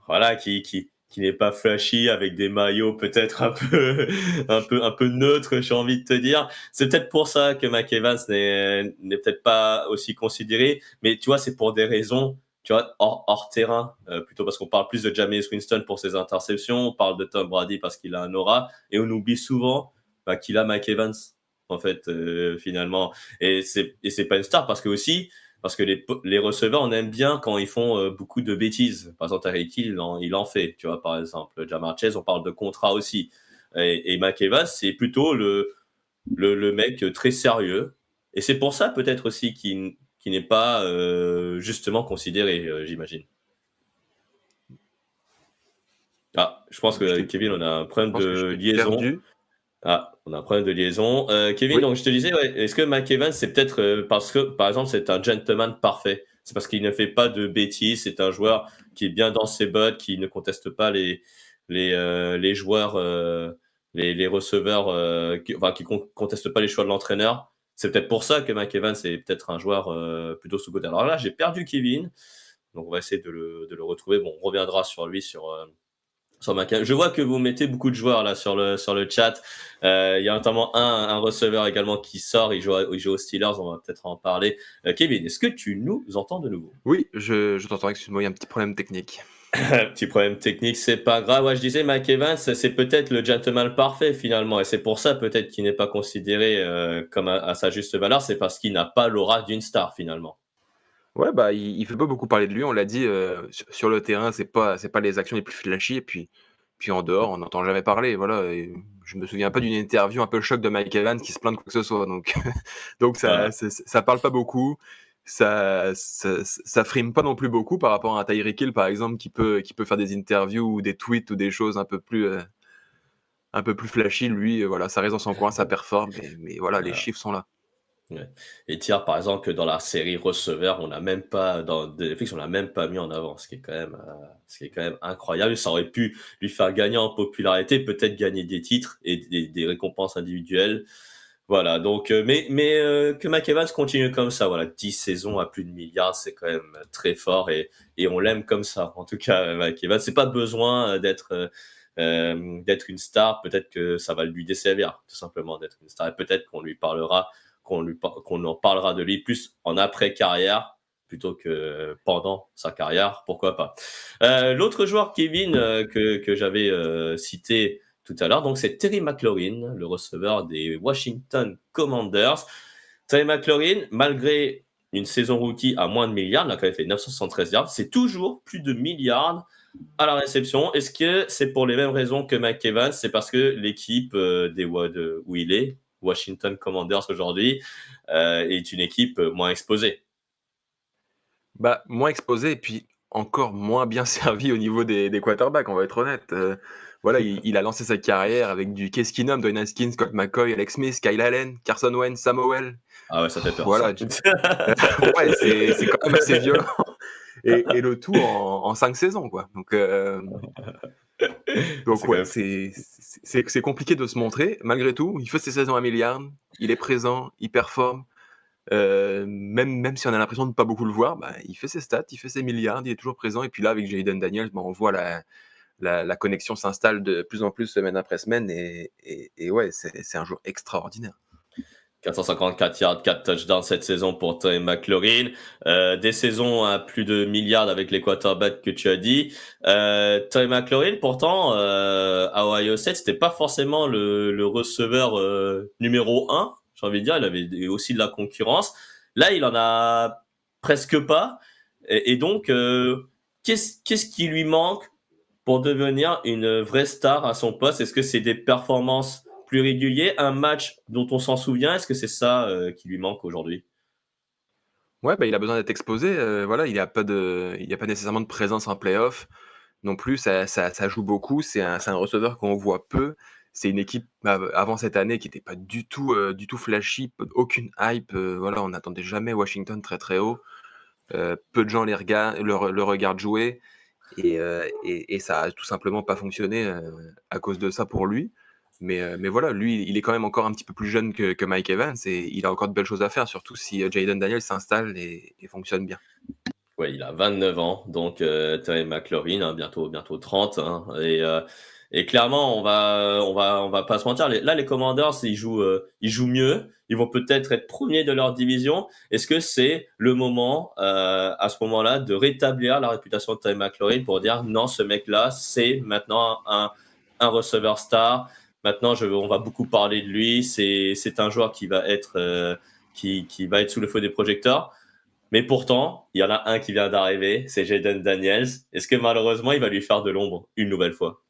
voilà, qui qui n'est pas flashy, avec des maillots peut-être un peu, un peu neutres, j'ai envie de te dire. C'est peut-être pour ça que Mike Evans n'est peut-être pas aussi considéré, mais tu vois, c'est pour des raisons, tu vois, hors terrain, plutôt parce qu'on parle plus de Jameis Winston pour ses interceptions, on parle de Tom Brady parce qu'il a un aura, et on oublie souvent qu'il a Mike Evans, en fait, finalement. Et c'est pas une star parce que aussi, parce que les receveurs, on aime bien quand ils font beaucoup de bêtises. Par exemple, Tyreek Hill, il en fait, tu vois, par exemple. Jamar Chase, on parle de contrat aussi. Et Mike Evans, c'est plutôt le mec très sérieux. Et c'est pour ça, peut-être aussi, qu'il n'est pas justement considéré, j'imagine. Ah, je pense Je que t'ai Kevin, on a un problème pense que je de t'ai liaison. perdu. Ah, on a un problème de liaison. Kevin, Oui. donc je te disais, ouais, est-ce que McEvan, c'est peut-être parce que, par exemple, c'est un gentleman parfait? C'est parce qu'il ne fait pas de bêtises, c'est un joueur qui est bien dans ses bottes, qui ne conteste pas les joueurs, les receveurs, qui contestent pas les choix de l'entraîneur. C'est peut-être pour ça que McEvan, c'est peut-être un joueur plutôt sous-côté. Alors là, j'ai perdu Kevin, donc on va essayer de le retrouver. Bon, on reviendra sur lui sur ma Je vois que vous mettez beaucoup de joueurs là sur le chat. Il y a notamment un receveur également qui sort. Il joue aux Steelers. On va peut-être en parler. Kevin, est-ce que tu nous entends de nouveau? Oui, je t'entends, excuse-moi, il y a un petit problème technique. Petit problème technique, c'est pas grave. Ouais, je disais, Mike Evans, c'est peut-être le gentleman parfait finalement, et c'est pour ça peut-être qu'il n'est pas considéré comme à sa juste valeur. C'est parce qu'il n'a pas l'aura d'une star finalement. Ouais, bah, il fait pas beaucoup parler de lui, on l'a dit, sur le terrain, c'est pas les actions les plus flashy et puis en dehors, on n'entend jamais parler, voilà et je me souviens pas d'une interview un peu choc de Mike Evans qui se plaint de quoi que ce soit donc donc ça Voilà. ça parle pas beaucoup, ça frime pas non plus beaucoup par rapport à un Tyreek Hill, par exemple, qui peut faire des interviews ou des tweets ou des choses un peu plus flashy. Lui, voilà, ça reste dans son coin, ça performe mais voilà, les Voilà. chiffres sont là. Ouais. Et dire par exemple que dans la série receveur, on n'a même pas dans Netflix, on l'a même pas mis en avant, ce qui est quand même incroyable. Ça aurait pu lui faire gagner en popularité, peut-être gagner des titres et des récompenses individuelles. Voilà, donc que Mike Evans continue comme ça, voilà, 10 saisons à plus de milliards, c'est quand même très fort et on l'aime comme ça. En tout cas, Mike Evans, c'est pas besoin d'être une star, peut-être que ça va lui desservir tout simplement d'être une star et peut-être qu'on en parlera de lui plus en après-carrière plutôt que pendant sa carrière, pourquoi pas. L'autre joueur, Kevin, que j'avais cité tout à l'heure, donc c'est Terry McLaurin, le receveur des Washington Commanders. Terry McLaurin, malgré une saison rookie à moins de milliards, il a quand même fait 973 yards, c'est toujours plus de milliards à la réception. Est-ce que c'est pour les mêmes raisons que Mike Evans? C'est parce que l'équipe où il est, Washington Commanders aujourd'hui, est une équipe moins exposée. Bah, moins exposé et puis encore moins bien servi au niveau des quarterbacks, on va être honnête. Voilà, il a lancé sa carrière avec du Case Keenum, Dwayne Haskins, Colt McCoy, Alex Smith, Kyle Allen, Carson Wentz, Sam Howell. Ah ouais, ça fait peur Voilà, ça. ouais, c'est quand même assez violent et le tout en 5 saisons, quoi. Donc C'est quand ouais, même fou. c'est compliqué de se montrer. Malgré tout, il fait ses saisons à milliards, il est présent, il performe. Même si on a l'impression de ne pas beaucoup le voir, bah, il fait ses stats, il fait ses milliards, il est toujours présent et puis là avec Jayden Daniels, bah, on voit la connexion s'installe de plus en plus semaine après semaine et ouais, c'est un joueur extraordinaire. 454 yards, 4 touchdowns cette saison pour Terry McLaurin. Des saisons à plus de milliards avec les quarterbacks que tu as dit. Terry McLaurin, pourtant, à Ohio State, c'était pas forcément le receveur numéro un. J'ai envie de dire, il avait aussi de la concurrence. Là, il en a presque pas. Et donc, qu'est-ce qui lui manque pour devenir une vraie star à son poste? Est-ce que c'est des performances plus régulières, un match dont on s'en souvient? Est-ce que c'est ça qui lui manque aujourd'hui? Ouais, bah, il a besoin d'être exposé, voilà, il y a pas nécessairement de présence en playoff non plus, ça joue beaucoup, c'est un receveur qu'on voit peu. C'est une équipe, avant cette année qui était pas du tout flashy, aucune hype, voilà, on n'attendait jamais Washington très, très haut. Peu de gens le regardent jouer et ça a tout simplement pas fonctionné, à cause de ça pour lui. Mais voilà, lui, il est quand même encore un petit peu plus jeune que Mike Evans et il a encore de belles choses à faire, surtout si, Jayden Daniels s'installe et fonctionne bien. Ouais, il a 29 ans, donc Terry McLaurin, hein, bientôt 30, hein, et clairement, on va pas se mentir, les Commanders, ils jouent mieux, ils vont peut-être être premiers de leur division. Est-ce que c'est le moment, à ce moment-là, de rétablir la réputation de Terry McLaurin pour dire: «Non, ce mec-là, c'est maintenant un receveur star. Maintenant on va beaucoup parler de lui, c'est un joueur qui va être sous le feu des projecteurs». Mais pourtant, il y en a un qui vient d'arriver, c'est Jayden Daniels. Est-ce que malheureusement, il va lui faire de l'ombre une nouvelle fois?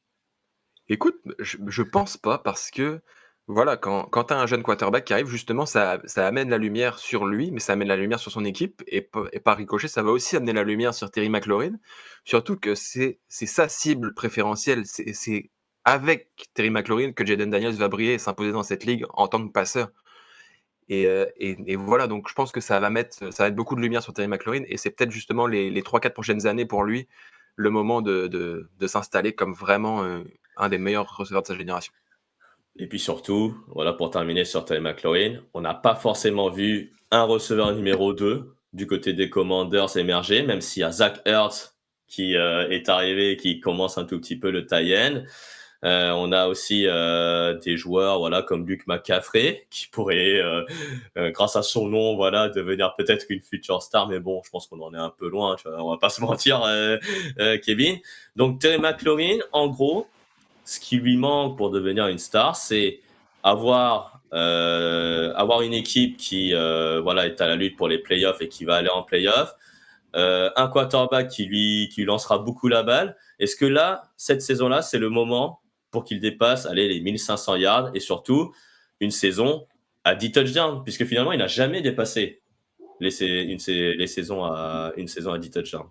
Écoute, je pense pas parce que, voilà, quand tu as un jeune quarterback qui arrive, justement, ça amène la lumière sur lui, mais ça amène la lumière sur son équipe et par ricochet, ça va aussi amener la lumière sur Terry McLaurin. Surtout que c'est sa cible préférentielle. C'est avec Terry McLaurin que Jayden Daniels va briller et s'imposer dans cette ligue en tant que passeur et voilà, donc je pense que ça va mettre beaucoup de lumière sur Terry McLaurin et c'est peut-être justement les 3-4 prochaines années pour lui, le moment de s'installer comme vraiment, un des meilleurs receveurs de sa génération. Et puis surtout, voilà, pour terminer sur Terry McLaurin, on n'a pas forcément vu un receveur numéro 2 du côté des Commanders émerger, même s'il y a Zach Ertz qui est arrivé et qui commence un tout petit peu le tie-in. On a aussi des joueurs, voilà, comme Luke McCaffrey, qui pourrait, grâce à son nom, voilà, devenir peut-être une future star. Mais bon, je pense qu'on en est un peu loin, tu vois, on va pas se mentir, Kevin. Donc Terry McLaurin, en gros, ce qui lui manque pour devenir une star, c'est avoir une équipe qui voilà, est à la lutte pour les playoffs et qui va aller en playoffs, un quarterback qui lui lancera beaucoup la balle. Est-ce que là, cette saison-là, c'est le moment pour qu'il dépasse, allez, les 1500 yards et surtout une saison à 10 touchdowns, puisque finalement, il n'a jamais dépassé une saison à 10 touchdowns.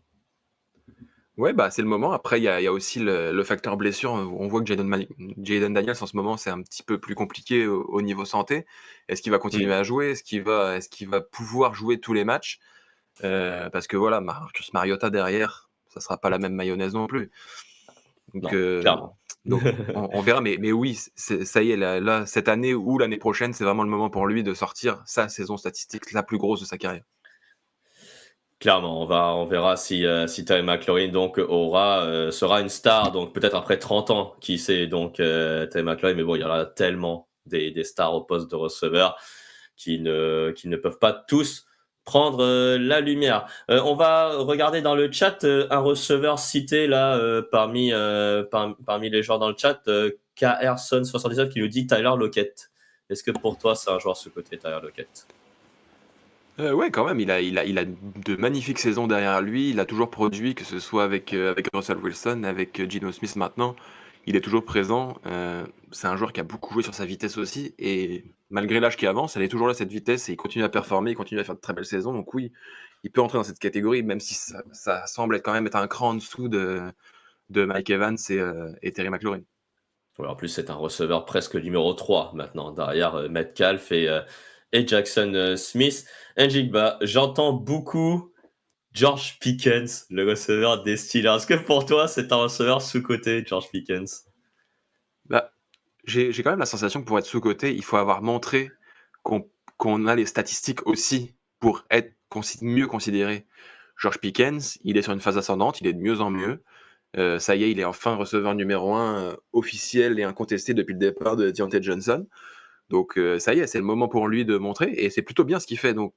Ouais, bah, c'est le moment. Après, il y a aussi le facteur blessure. On voit que Jayden Daniels, en ce moment, c'est un petit peu plus compliqué au niveau santé. Est-ce qu'il va continuer Mm. à jouer? Est-ce qu'il va pouvoir jouer tous les matchs? Parce que voilà, Marcus Mariota derrière, ça sera pas la même mayonnaise non plus. Donc, Non, clairement. on verra, mais oui, ça y est, là, cette année ou l'année prochaine, c'est vraiment le moment pour lui de sortir sa saison statistique la plus grosse de sa carrière. Clairement, on verra si Terry McLaurin donc sera une star, donc peut-être après 30 ans, qui sait, donc Terry McLaurin, mais bon, il y en a tellement des stars au poste de receveur qui ne peuvent pas tous prendre la lumière. On va regarder dans le chat un receveur cité là parmi les joueurs dans le chat, KRson79 qui nous dit Tyler Lockett. Est-ce que pour toi c'est un joueur sous-coté, Tyler Lockett? Ouais, quand même, il a de magnifiques saisons derrière lui. Il a toujours produit, que ce soit avec Russell Wilson, avec Geno Smith maintenant. Il est toujours présent. C'est un joueur qui a beaucoup joué sur sa vitesse aussi. Et malgré l'âge qui avance, elle est toujours là, cette vitesse. Et il continue à performer, il continue à faire de très belles saisons. Donc oui, il peut entrer dans cette catégorie, même si ça semble quand même être un cran en dessous de Mike Evans et Terry McLaurin. Ouais, en plus, c'est un receveur presque numéro 3 maintenant, derrière Metcalf et Jackson Smith. Njigba, j'entends beaucoup George Pickens, le receveur des Steelers. Est-ce que pour toi, c'est un receveur sous-coté, George Pickens? Bah, j'ai quand même la sensation que pour être sous-coté, il faut avoir montré qu'on qu'on a les statistiques aussi pour être mieux considéré. George Pickens, il est sur une phase ascendante, il est de mieux en mieux. Ça y est, il est enfin receveur numéro un officiel et incontesté depuis le départ de Diontae Johnson. Donc ça y est, c'est le moment pour lui de montrer et c'est plutôt bien ce qu'il fait. Donc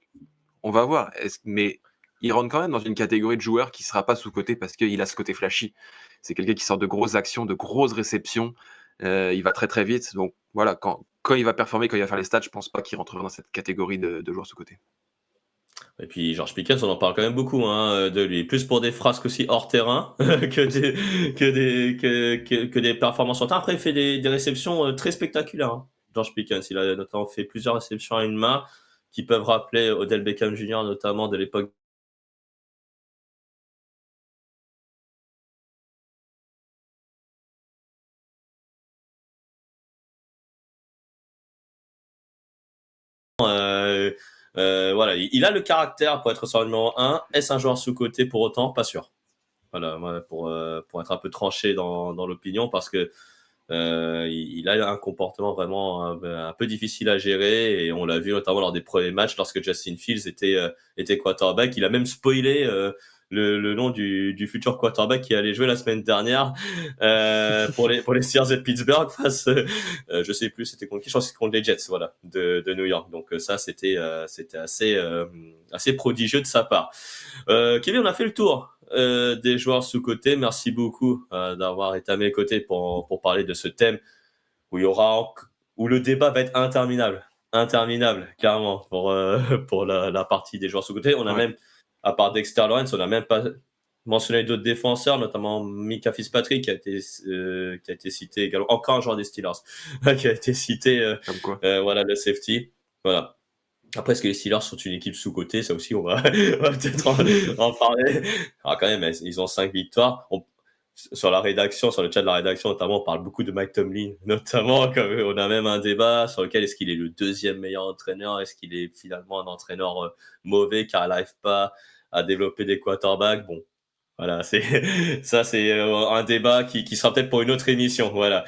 on va voir. Mais il rentre quand même dans une catégorie de joueurs qui sera pas sous-coté parce qu'il a ce côté flashy. C'est quelqu'un qui sort de grosses actions, de grosses réceptions. Il va très très vite. Donc voilà, quand il va performer, quand il va faire les stats, je pense pas qu'il rentrera dans cette catégorie de joueurs sous-coté. Et puis George Pickens, on en parle quand même beaucoup de lui. Plus pour des frasques aussi hors terrain que des performances en terrain. Après, il fait des réceptions très spectaculaires, hein. George Pickens, il a notamment fait plusieurs réceptions à une main qui peuvent rappeler Odell Beckham Jr., notamment de l'époque. Euh, voilà, il a le caractère pour être sur le numéro 1. Est-ce un joueur sous-coté pour autant? Pas sûr. Voilà, moi, pour être un peu tranché dans l'opinion, parce que il a un comportement vraiment un peu difficile à gérer, et on l'a vu notamment lors des premiers matchs lorsque Justin Fields était quarterback. Il a même spoilé le nom du futur quarterback qui allait jouer la semaine dernière pour les Steelers de Pittsburgh face, je sais plus c'était contre qui, je pense que c'était contre les Jets, voilà, de New York. Donc ça, c'était assez prodigieux de sa part. Kevin, on a fait le tour des joueurs sous-cotés. Merci beaucoup d'avoir été à mes côtés pour parler de ce thème où il y aura où le débat va être interminable, clairement, pour la partie des joueurs sous-côté. On a Ouais. même, à part Dexter Lawrence, on n'a même pas mentionné d'autres défenseurs, notamment Micah Fitzpatrick, qui a été cité également, encore un joueur des Steelers, qui a été cité, Comme quoi. voilà, le safety. Voilà. Après, est-ce que les Steelers sont une équipe sous-cotée? Ça aussi, on va peut-être en parler. Ah, quand même, ils ont 5 victoires. Sur la rédaction, sur le chat de la rédaction, notamment, on parle beaucoup de Mike Tomlin, notamment, comme on a même un débat sur lequel est-ce qu'il est le deuxième meilleur entraîneur? Est-ce qu'il est finalement un entraîneur mauvais car il n'arrive pas à développer des quarterbacks? Bon, voilà, c'est un débat qui sera peut-être pour une autre émission. Voilà.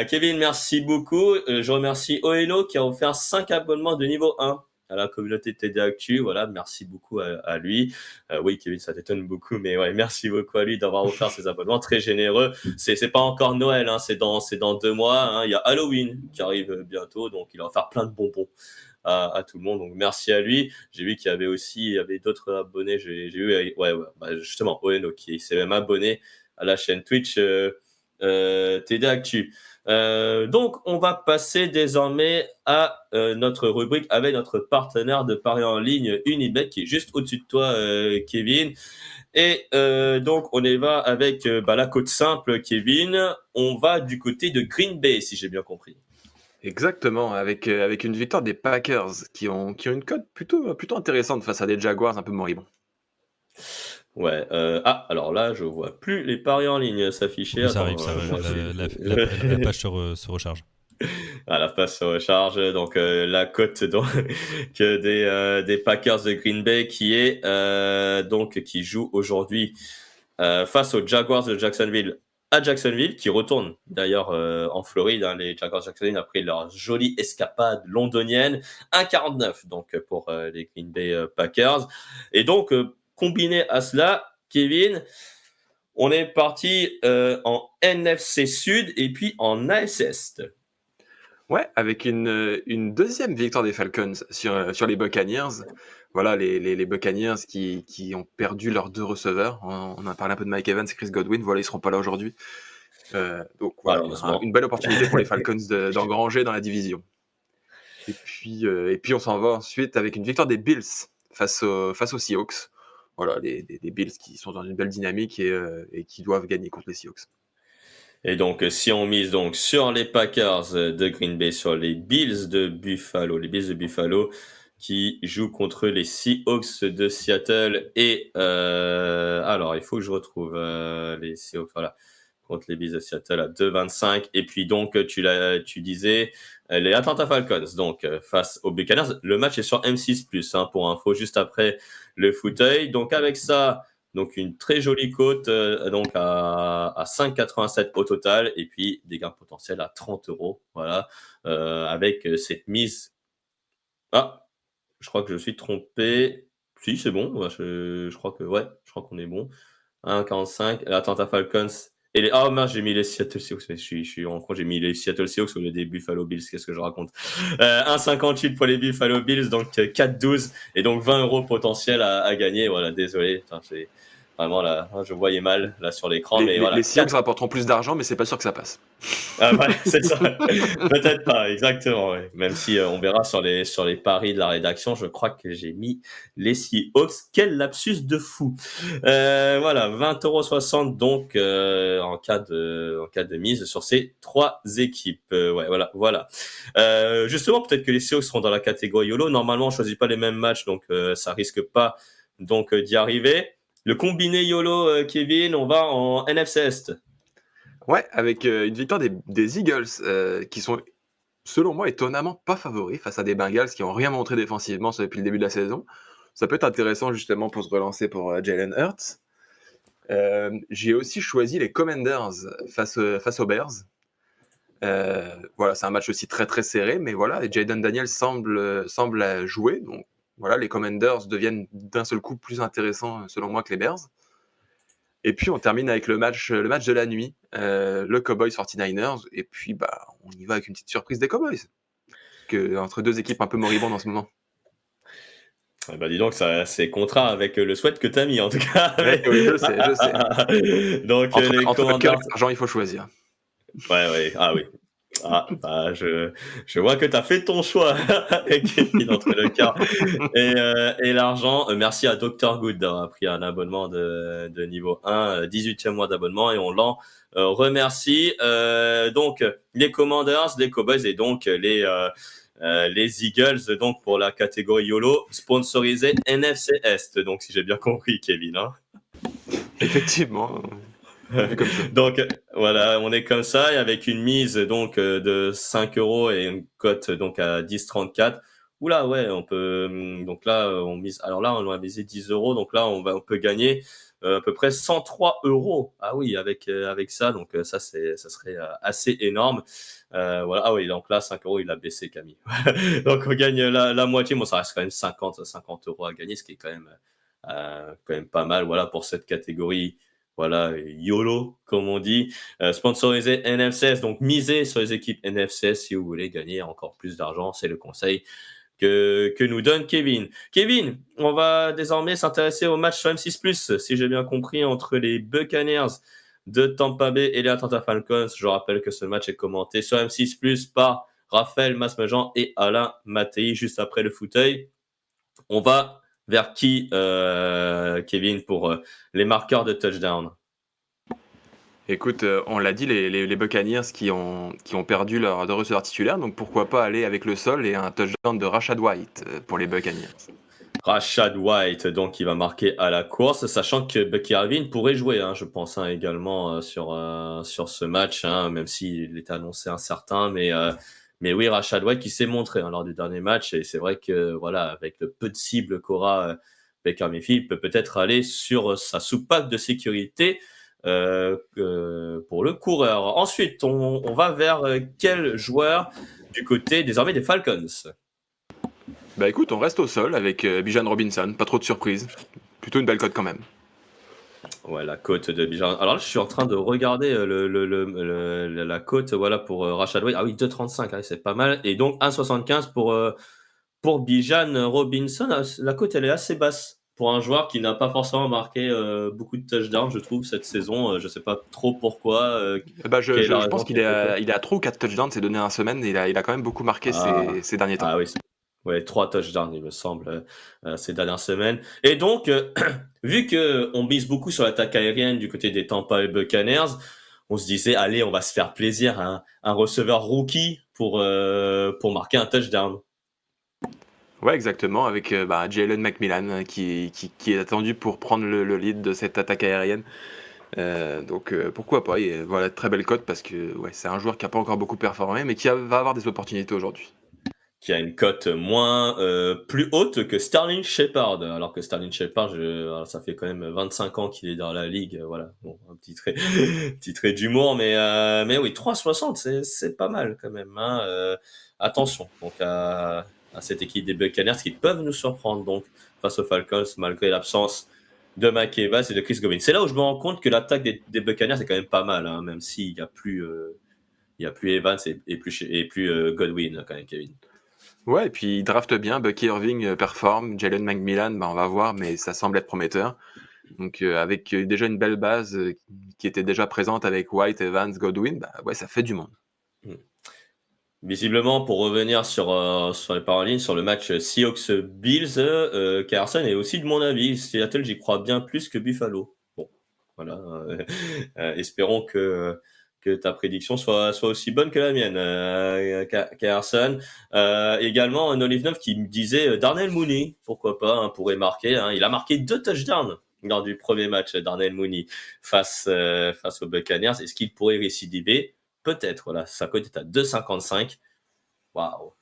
Kevin, merci beaucoup. Je remercie Oeno qui a offert 5 abonnements de niveau 1 à la communauté de TD Actu. Voilà, merci beaucoup à lui. Oui, Kevin, ça t'étonne beaucoup, mais ouais, merci beaucoup à lui d'avoir offert ces abonnements, très généreux. C'est pas encore Noël, hein, c'est dans 2 mois. Hein. Il y a Halloween qui arrive bientôt, donc il va faire plein de bonbons à tout le monde. Donc merci à lui. J'ai vu qu'il y avait aussi d'autres abonnés. J'ai vu bah, justement Oeno qui s'est même abonné à la chaîne Twitch TD Actu. Donc on va passer désormais à notre rubrique avec notre partenaire de paris en ligne Unibet qui est juste au-dessus de toi Kevin. Et donc on y va avec la cote simple Kevin. On va du côté de Green Bay si j'ai bien compris. Exactement, avec une victoire des Packers qui ont une cote plutôt intéressante face à des Jaguars un peu moribonds. Ouais, alors là, je vois plus les paris en ligne s'afficher. Oui, ça arrive, Attends, ça va. moi La page se recharge. Ah, la page se recharge. Donc, la cote donc, que des Packers de Green Bay qui joue aujourd'hui face aux Jaguars de Jacksonville à Jacksonville, qui retournent d'ailleurs en Floride, hein, les Jaguars de Jacksonville, après leur jolie escapade londonienne. 1,49 donc pour les Green Bay Packers. Et donc, combiné à cela, Kevin, on est parti en NFC Sud et puis en AS Est. Ouais, avec une deuxième victoire des Falcons sur les Buccaneers. Voilà, les Buccaneers qui ont perdu leurs 2 receveurs. On a parlé un peu de Mike Evans et Chris Godwin. Voilà, ils seront pas là aujourd'hui. Donc voilà, Malheureusement. une belle opportunité pour les Falcons d'engranger dans la division. Et puis on s'en va ensuite avec une victoire des Bills face aux Seahawks. Voilà, des Bills qui sont dans une belle dynamique et qui doivent gagner contre les Seahawks. Et donc, si on mise donc sur les Packers de Green Bay, sur les Bills de Buffalo qui jouent contre les Seahawks de Seattle et alors il faut que je retrouve les Seahawks, voilà, contre les Bills de Seattle à 2,25 et puis donc tu disais les Atlanta Falcons donc face aux Buccaneers. Le match est sur M6+ hein, pour info juste après le fauteuil. Donc avec ça. Donc une très jolie cote donc à 5,87 au total et puis des gains potentiels à 30 euros. Voilà, avec cette mise. Ah, je crois que je suis trompé. Si, c'est bon. Ouais, je crois que ouais, je crois qu'on est bon. 1,45. Atlanta Falcons. Et les... Ah mince, j'ai mis les Seattle Seahawks. Mais je suis en compte, j'ai mis les Seattle Seahawks au lieu des Buffalo Bills. Qu'est-ce que je raconte 1,58 pour les Buffalo Bills, donc 4,12 et donc 20 euros potentiels à gagner. Voilà, désolé. Putain, c'est vraiment là, je voyais mal là sur l'écran, mais Les voilà. Seahawks rapporteront plus d'argent, mais c'est pas sûr que ça passe. Ah ouais, c'est ça. Peut-être pas, exactement. Ouais. Même si on verra sur les paris de la rédaction, je crois que j'ai mis les Seahawks. Quel lapsus de fou. Voilà, 20,60 € donc en cas de mise sur ces 3 équipes. Ouais, voilà. Justement, peut-être que les Seahawks seront dans la catégorie YOLO. Normalement, on choisit pas les mêmes matchs, donc ça risque pas donc d'y arriver. Le combiné YOLO, Kevin, on va en NFC Est. Ouais, avec une victoire des Eagles qui sont, selon moi, étonnamment pas favoris face à des Bengals qui n'ont rien montré défensivement depuis le début de la saison. Ça peut être intéressant justement pour se relancer pour Jalen Hurts. J'ai aussi choisi les Commanders face aux Bears. Voilà, c'est un match aussi très très serré, mais voilà, Jayden Daniels semble jouer, donc voilà, les Commanders deviennent d'un seul coup plus intéressants selon moi que les Bears. Et puis on termine avec le match de la nuit, le Cowboys 49ers, et puis on y va avec une petite surprise des Cowboys, entre deux équipes un peu moribondes en ce moment. Eh ben, dis donc, ça, c'est contraire avec le sweat que tu as mis, en tout cas. Ouais, oui, je sais. Donc, les Entre le cœur et Commanders. l'argent, il faut choisir. Ouais. Ah oui. Ah, bah, je vois que tu as fait ton choix, Kevin, entre le cœur et l'argent. Merci à Dr Good d'avoir pris un abonnement de niveau 1, 18e mois d'abonnement, et on l'en remercie. Donc, les Commanders, les Cowboys et donc les Eagles, donc pour la catégorie YOLO, sponsorisé NFC Est. Donc, si j'ai bien compris, Kevin, hein. Effectivement, vu comme ça. Donc voilà, on est comme ça, et avec une mise donc de 5 euros et une cote donc à 10,34. Oula, ouais, on peut. Donc là, on mise. Alors là, on a misé 10 euros. Donc là, on peut gagner à peu près 103 euros. Ah oui, avec ça. Donc ça serait assez énorme. Voilà. Ah oui, donc là, 5 euros, il a baissé, Camille. Donc on gagne la moitié. Bon, ça reste quand même 50 euros à gagner, ce qui est quand même pas mal. Voilà pour cette catégorie. Voilà, YOLO, comme on dit. Sponsorisé NFCS, donc misez sur les équipes NFCS si vous voulez gagner encore plus d'argent. C'est le conseil que nous donne Kevin. Kevin, on va désormais s'intéresser au match sur M6+, si j'ai bien compris, entre les Buccaneers de Tampa Bay et les Atlanta Falcons. Je rappelle que ce match est commenté sur M6+, par Raphaël Masmejean et Alain Mattei, juste après le fauteuil. On va vers qui, Kevin, pour les marqueurs de touchdown? Écoute, on l'a dit, les Buccaneers qui ont perdu leur deux receveurs titulaires, donc pourquoi pas aller avec le sol et un touchdown de Rachaad White pour les Buccaneers. Rachaad White, donc il va marquer à la course, sachant que Bucky Irving pourrait jouer, hein, je pense, hein, également sur ce match, hein, même s'il était annoncé incertain, mais oui, Rachaad White qui s'est montré, hein, lors du dernier match, et c'est vrai que voilà, avec le peu de cibles qu'aura Baker Mayfield, il peut peut-être aller sur sa soupape de sécurité pour le coureur. Ensuite, on va vers quel joueur du côté désormais des Falcons? Bah écoute, on reste au sol avec Bijan Robinson, pas trop de surprise, plutôt une belle cote quand même. Ouais, la cote de Bijan. Alors là, je suis en train de regarder la cote, voilà, pour Rachaad White. Ah oui, 2,35, hein, c'est pas mal. Et donc 1,75 pour Bijan Robinson. Ah, la cote, elle est assez basse pour un joueur qui n'a pas forcément marqué beaucoup de touchdowns, je trouve, cette saison. Je sais pas trop pourquoi. Quelle est la Je pense raison qu'il qui a fait que. il a 3 ou 4 touchdowns ces dernières semaines, et il a quand même beaucoup marqué Ah, ces derniers temps. ah oui, ouais, 3 touchdowns, il me semble, ces dernières semaines. Et donc, vu qu'on mise beaucoup sur l'attaque aérienne du côté des Tampa Bay Buccaneers, on se disait, allez, on va se faire plaisir à un receveur rookie pour marquer un touchdown. Ouais, exactement, avec Jalen McMillan qui est attendu pour prendre le lead de cette attaque aérienne. Donc pourquoi pas, et voilà, très belle cote parce que ouais, c'est un joueur qui n'a pas encore beaucoup performé, mais va avoir des opportunités aujourd'hui. Qui a une cote plus haute que Sterling Shepard. Alors que Sterling Shepard, alors ça fait quand même 25 ans qu'il est dans la ligue. Voilà, bon, un petit trait, petit trait d'humour, mais oui, 3,60, c'est pas mal quand même, hein. Attention donc à cette équipe des Buccaneers qui peuvent nous surprendre donc face aux Falcons malgré l'absence de Mike Evans et de Chris Godwin. C'est là où je me rends compte que l'attaque des Buccaneers est quand même pas mal, hein, même s'il y a plus Evans et plus Godwin quand même, Kevin. Ouais, et puis il drafte bien, Bucky Irving performe, Jalen McMillan, on va voir, mais ça semble être prometteur. Donc avec déjà une belle base qui était déjà présente avec White, Evans, Godwin, ouais, ça fait du monde. Mm. Visiblement, pour revenir sur les paroles, sur le match Seahawks-Bills, Carson est aussi de mon avis. Seattle, j'y crois bien plus que Buffalo. Bon, voilà. Espérons que ta prédiction soit aussi bonne que la mienne, Carson. Également, un Olive 9 qui me disait Darnell Mooney, pourquoi pas, hein, pourrait marquer. Hein. Il a marqué 2 touchdowns lors du premier match, Darnell Mooney, face aux Buccaneers. Est-ce qu'il pourrait récidiver? Peut-être, voilà. Sa cote est à 2,55. Waouh,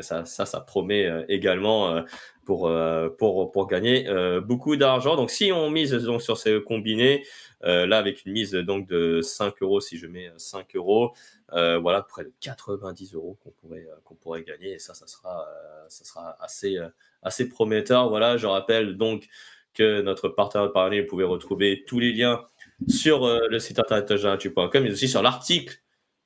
ça promet également pour gagner beaucoup d'argent. Donc, si on mise donc sur ces combinés, là, avec une mise donc de 5 € si je mets 5 €, voilà, près de 90 € qu'on pourrait gagner. Et ça sera assez prometteur. Voilà, je rappelle donc que notre partenaire parallèle, vous pouvez retrouver tous les liens sur le site internet touchdownactu.com, mais aussi sur l'article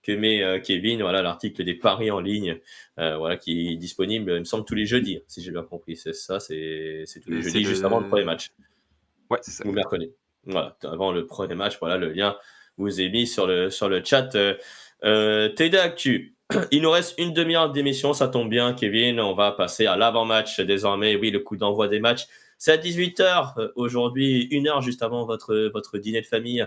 que met Kevin, voilà, l'article des paris en ligne, voilà, qui est disponible, il me semble, tous les jeudis, si j'ai bien compris. C'est ça, c'est tous les C'est jeudis, juste avant le premier le match, Ouais, c'est ça, ou exact. mercredi. Voilà, avant le premier match, voilà, le lien vous est mis sur le chat TD Actu. Il nous reste une demi-heure d'émission, ça tombe bien, Kevin. On va passer à l'avant-match désormais. Oui, le coup d'envoi des matchs. C'est à 18 h aujourd'hui, une heure juste avant votre dîner de famille.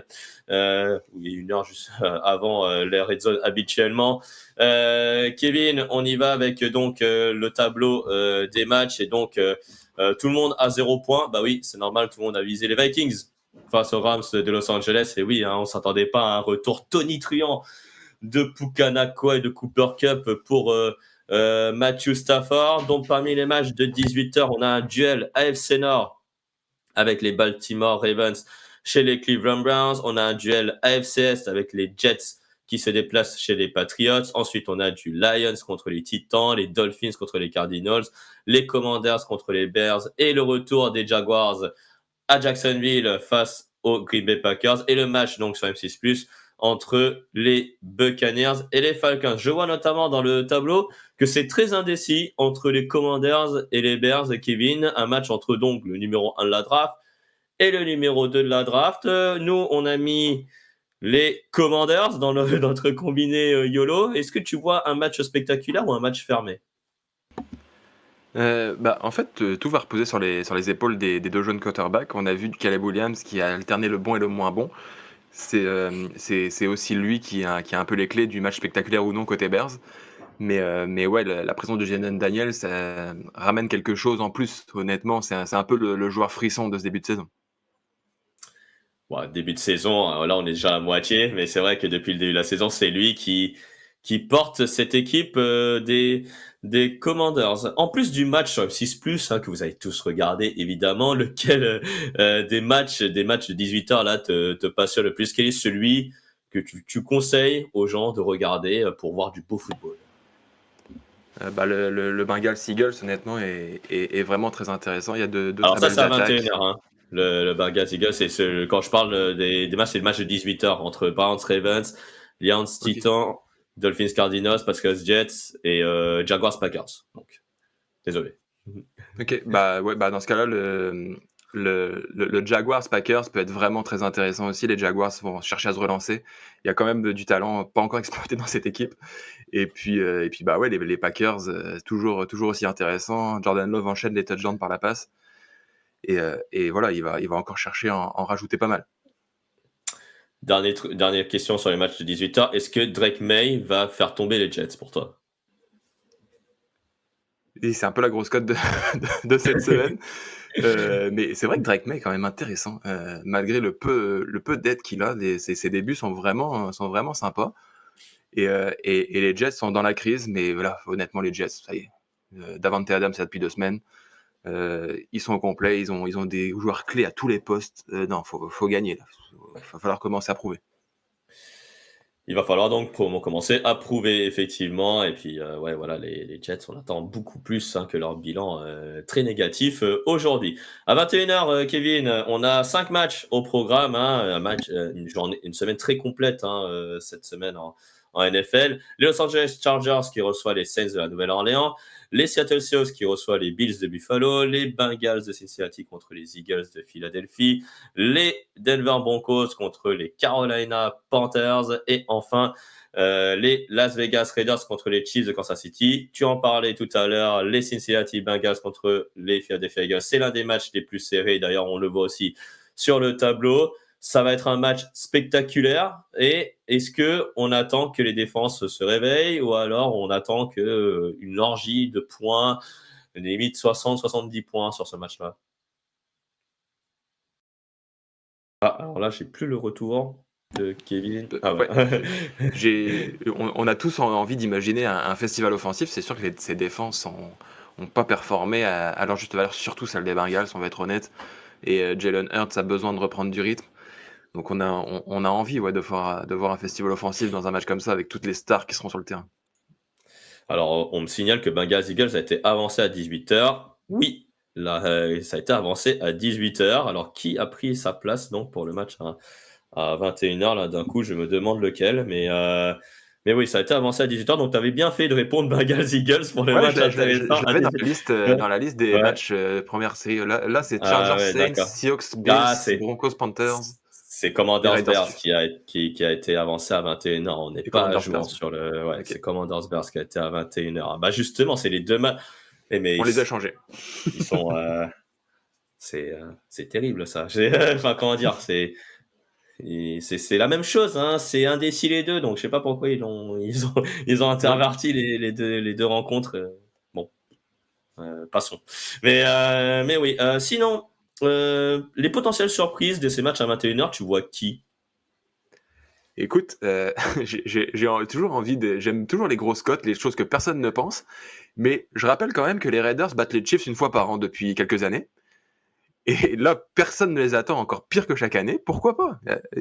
Oui, une heure juste avant les red zone habituellement. Kevin, on y va avec donc le tableau des matchs. Et donc, tout le monde a 0 point. Bah oui, c'est normal, tout le monde a visé les Vikings face aux Rams de Los Angeles. Et oui, hein, on ne s'attendait pas à un retour tonitruant de Pukanakua et de Cooper Cup pour Matthew Stafford. Donc, parmi les matchs de 18 h, on a un duel AFC Nord avec les Baltimore Ravens chez les Cleveland Browns. On a un duel AFC Est avec les Jets qui se déplacent chez les Patriots. Ensuite, on a du Lions contre les Titans, les Dolphins contre les Cardinals, les Commanders contre les Bears et le retour des Jaguars à Jacksonville face aux Green Bay Packers, et le match donc sur M6+ entre les Buccaneers et les Falcons. Je vois notamment dans le tableau que c'est très indécis entre les Commanders et les Bears, Kevin. Un match entre donc le numéro 1 de la draft et le numéro 2 de la draft. Nous, on a mis les Commanders dans notre combiné YOLO. Est-ce que tu vois un match spectaculaire ou un match fermé? En fait, tout va reposer sur les épaules des 2 jeunes quarterbacks. On a vu Caleb Williams qui a alterné le bon et le moins bon. C'est aussi lui qui a un peu les clés du match spectaculaire ou non côté Bears. Mais ouais, la présence de Jayden Daniels, ça ramène quelque chose en plus, honnêtement. C'est un peu le joueur frisson de ce début de saison. Bon, début de saison, là, on est déjà à moitié, mais c'est vrai que depuis le début de la saison, c'est lui qui porte cette équipe des Commanders. En plus du match sur M6+, hein, que vous avez tous regardé, évidemment, lequel des matchs de 18 h là te passionne le plus? Quel est celui que tu conseilles aux gens de regarder pour voir du beau football? Le Bengals Eagles, honnêtement, est vraiment très intéressant. Il y a deux Alors très ça, belles c'est à attaques. 21 h, hein. Le Bengals Eagles, quand je parle des matchs, c'est le match de 18 h entre Browns Ravens, Lions Ok. Titans, Dolphins Cardinals, Packers Jets et Jaguars Packers. Donc, désolé. Ok, bah ouais, bah dans ce cas-là, le Jaguars Packers peut être vraiment très intéressant aussi. Les Jaguars vont chercher à se relancer. Il y a quand même du talent pas encore exploité dans cette équipe. Et puis bah ouais, les Packers, toujours aussi intéressant. Jordan Love enchaîne les touchdowns par la passe. Et voilà, il va encore chercher à en rajouter pas mal. Dernière question sur les matchs de 18 h. Est-ce que Drake May va faire tomber les Jets pour toi? Et c'est un peu la grosse cote de cette semaine. Mais c'est vrai que Drake May est quand même intéressant, malgré le peu d'aide qu'il a. Ses débuts sont vraiment sympas. Et les Jets sont dans la crise, mais voilà, honnêtement, les Jets, ça y est. Davante Adams, c'est là depuis 2 semaines. Ils sont au complet, ils ont des joueurs clés à tous les postes. Non, faut gagner là. Va falloir commencer à prouver. Il va falloir donc commencer à prouver effectivement. Et puis ouais, voilà, les Jets, on attend beaucoup plus, hein, que leur bilan très négatif aujourd'hui. À 21 h, Kevin, on a 5 matchs au programme, hein, une semaine très complète, hein, cette semaine en NFL. Les Los Angeles Chargers qui reçoit les Saints de la Nouvelle-Orléans, les Seattle Seahawks qui reçoit les Bills de Buffalo, les Bengals de Cincinnati contre les Eagles de Philadelphie, les Denver Broncos contre les Carolina Panthers, et enfin les Las Vegas Raiders contre les Chiefs de Kansas City. Tu en parlais tout à l'heure, les Cincinnati Bengals contre les Philadelphia Eagles. C'est l'un des matchs les plus serrés. D'ailleurs, on le voit aussi sur le tableau. Ça va être un match spectaculaire. Et est-ce que on attend que les défenses se réveillent, ou alors on attend que une orgie de points, limite 60-70 points sur ce match-là? Ah, alors là, j'ai plus le retour. de Kevin. Ah Ouais, ouais. on a tous envie d'imaginer un festival offensif. C'est sûr que ces défenses ont pas performé à leur juste valeur, surtout celle des Bengals, on va être honnête. Et Jalen Hurts a besoin de reprendre du rythme. Donc on a envie de voir un festival offensif dans un match comme ça avec toutes les stars qui seront sur le terrain. Alors, on me signale que Bengals Eagles a été avancé à 18h. Oui, là, ça a été avancé à 18h. Alors, qui a pris sa place donc pour le match à 21h? Là, d'un coup, je me demande lequel. Mais oui, ça a été avancé à 18h. Donc, tu avais bien fait de répondre Bengals Eagles pour le Ouais, match intéressant je à l'avais 18h. dans la liste des Ouais. matchs première série. Là c'est Ah Chargers ouais, Saints, d'accord. Seahawks Bills, Ah, c'est Broncos Panthers c'est et Commanders Raiders Bears Chiefs. qui a été avancé à 21h. On n'est Et pas à Commanders jour Bears. sur le. Ouais, Ok. c'est Commanders Bears qui a été à 21h. Bah, justement, c'est les deux matchs. Mais On les a changés. ils sont. C'est terrible ça. Enfin, comment dire, c'est la même chose, hein. C'est indécis les deux, donc je sais pas pourquoi ils ont Ouais. interverti les deux rencontres. Bon, passons. Mais oui. Sinon, les potentielles surprises de ces matchs à 21h, tu vois qui? Écoute, toujours envie j'aime toujours les grosses cotes, les choses que personne ne pense, mais je rappelle quand même que les Raiders battent les Chiefs une fois par an depuis quelques années. Et là, personne ne les attend encore pire que chaque année. Pourquoi pas?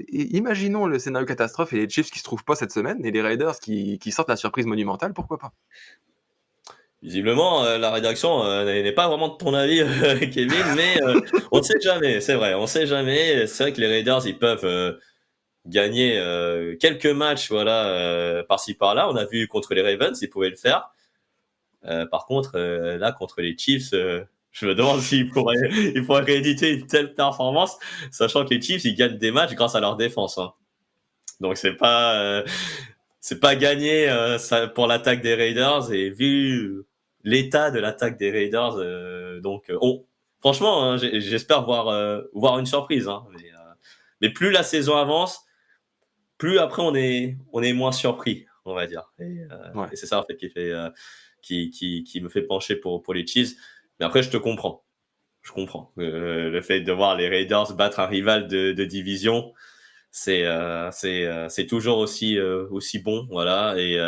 Imaginons le scénario catastrophe et les Chiefs qui se trouvent pas cette semaine et les Raiders qui sortent la surprise monumentale. Pourquoi pas? Visiblement, la rédaction n'est pas vraiment de ton avis, Kevin, mais on ne sait jamais. C'est vrai, on ne sait jamais. C'est vrai que les Raiders, ils peuvent gagner quelques matchs, voilà, par-ci par-là. On a vu contre les Ravens, ils pouvaient le faire. Par contre, là, contre les Chiefs, je me demande ils pourraient rééditer une telle performance, sachant que les Chiefs, ils gagnent des matchs grâce à leur défense, hein. Donc c'est pas gagné pour l'attaque des Raiders. Et vu l'état de l'attaque des Raiders, franchement, hein, j'espère voir une surprise, hein. Mais plus la saison avance, plus après on est moins surpris, on va dire. Ouais. Et c'est ça en fait qui me fait pencher pour les Chiefs. Mais après, je te comprends. Je comprends. Le fait de voir les Raiders battre un rival de division, c'est toujours aussi bon, voilà. Et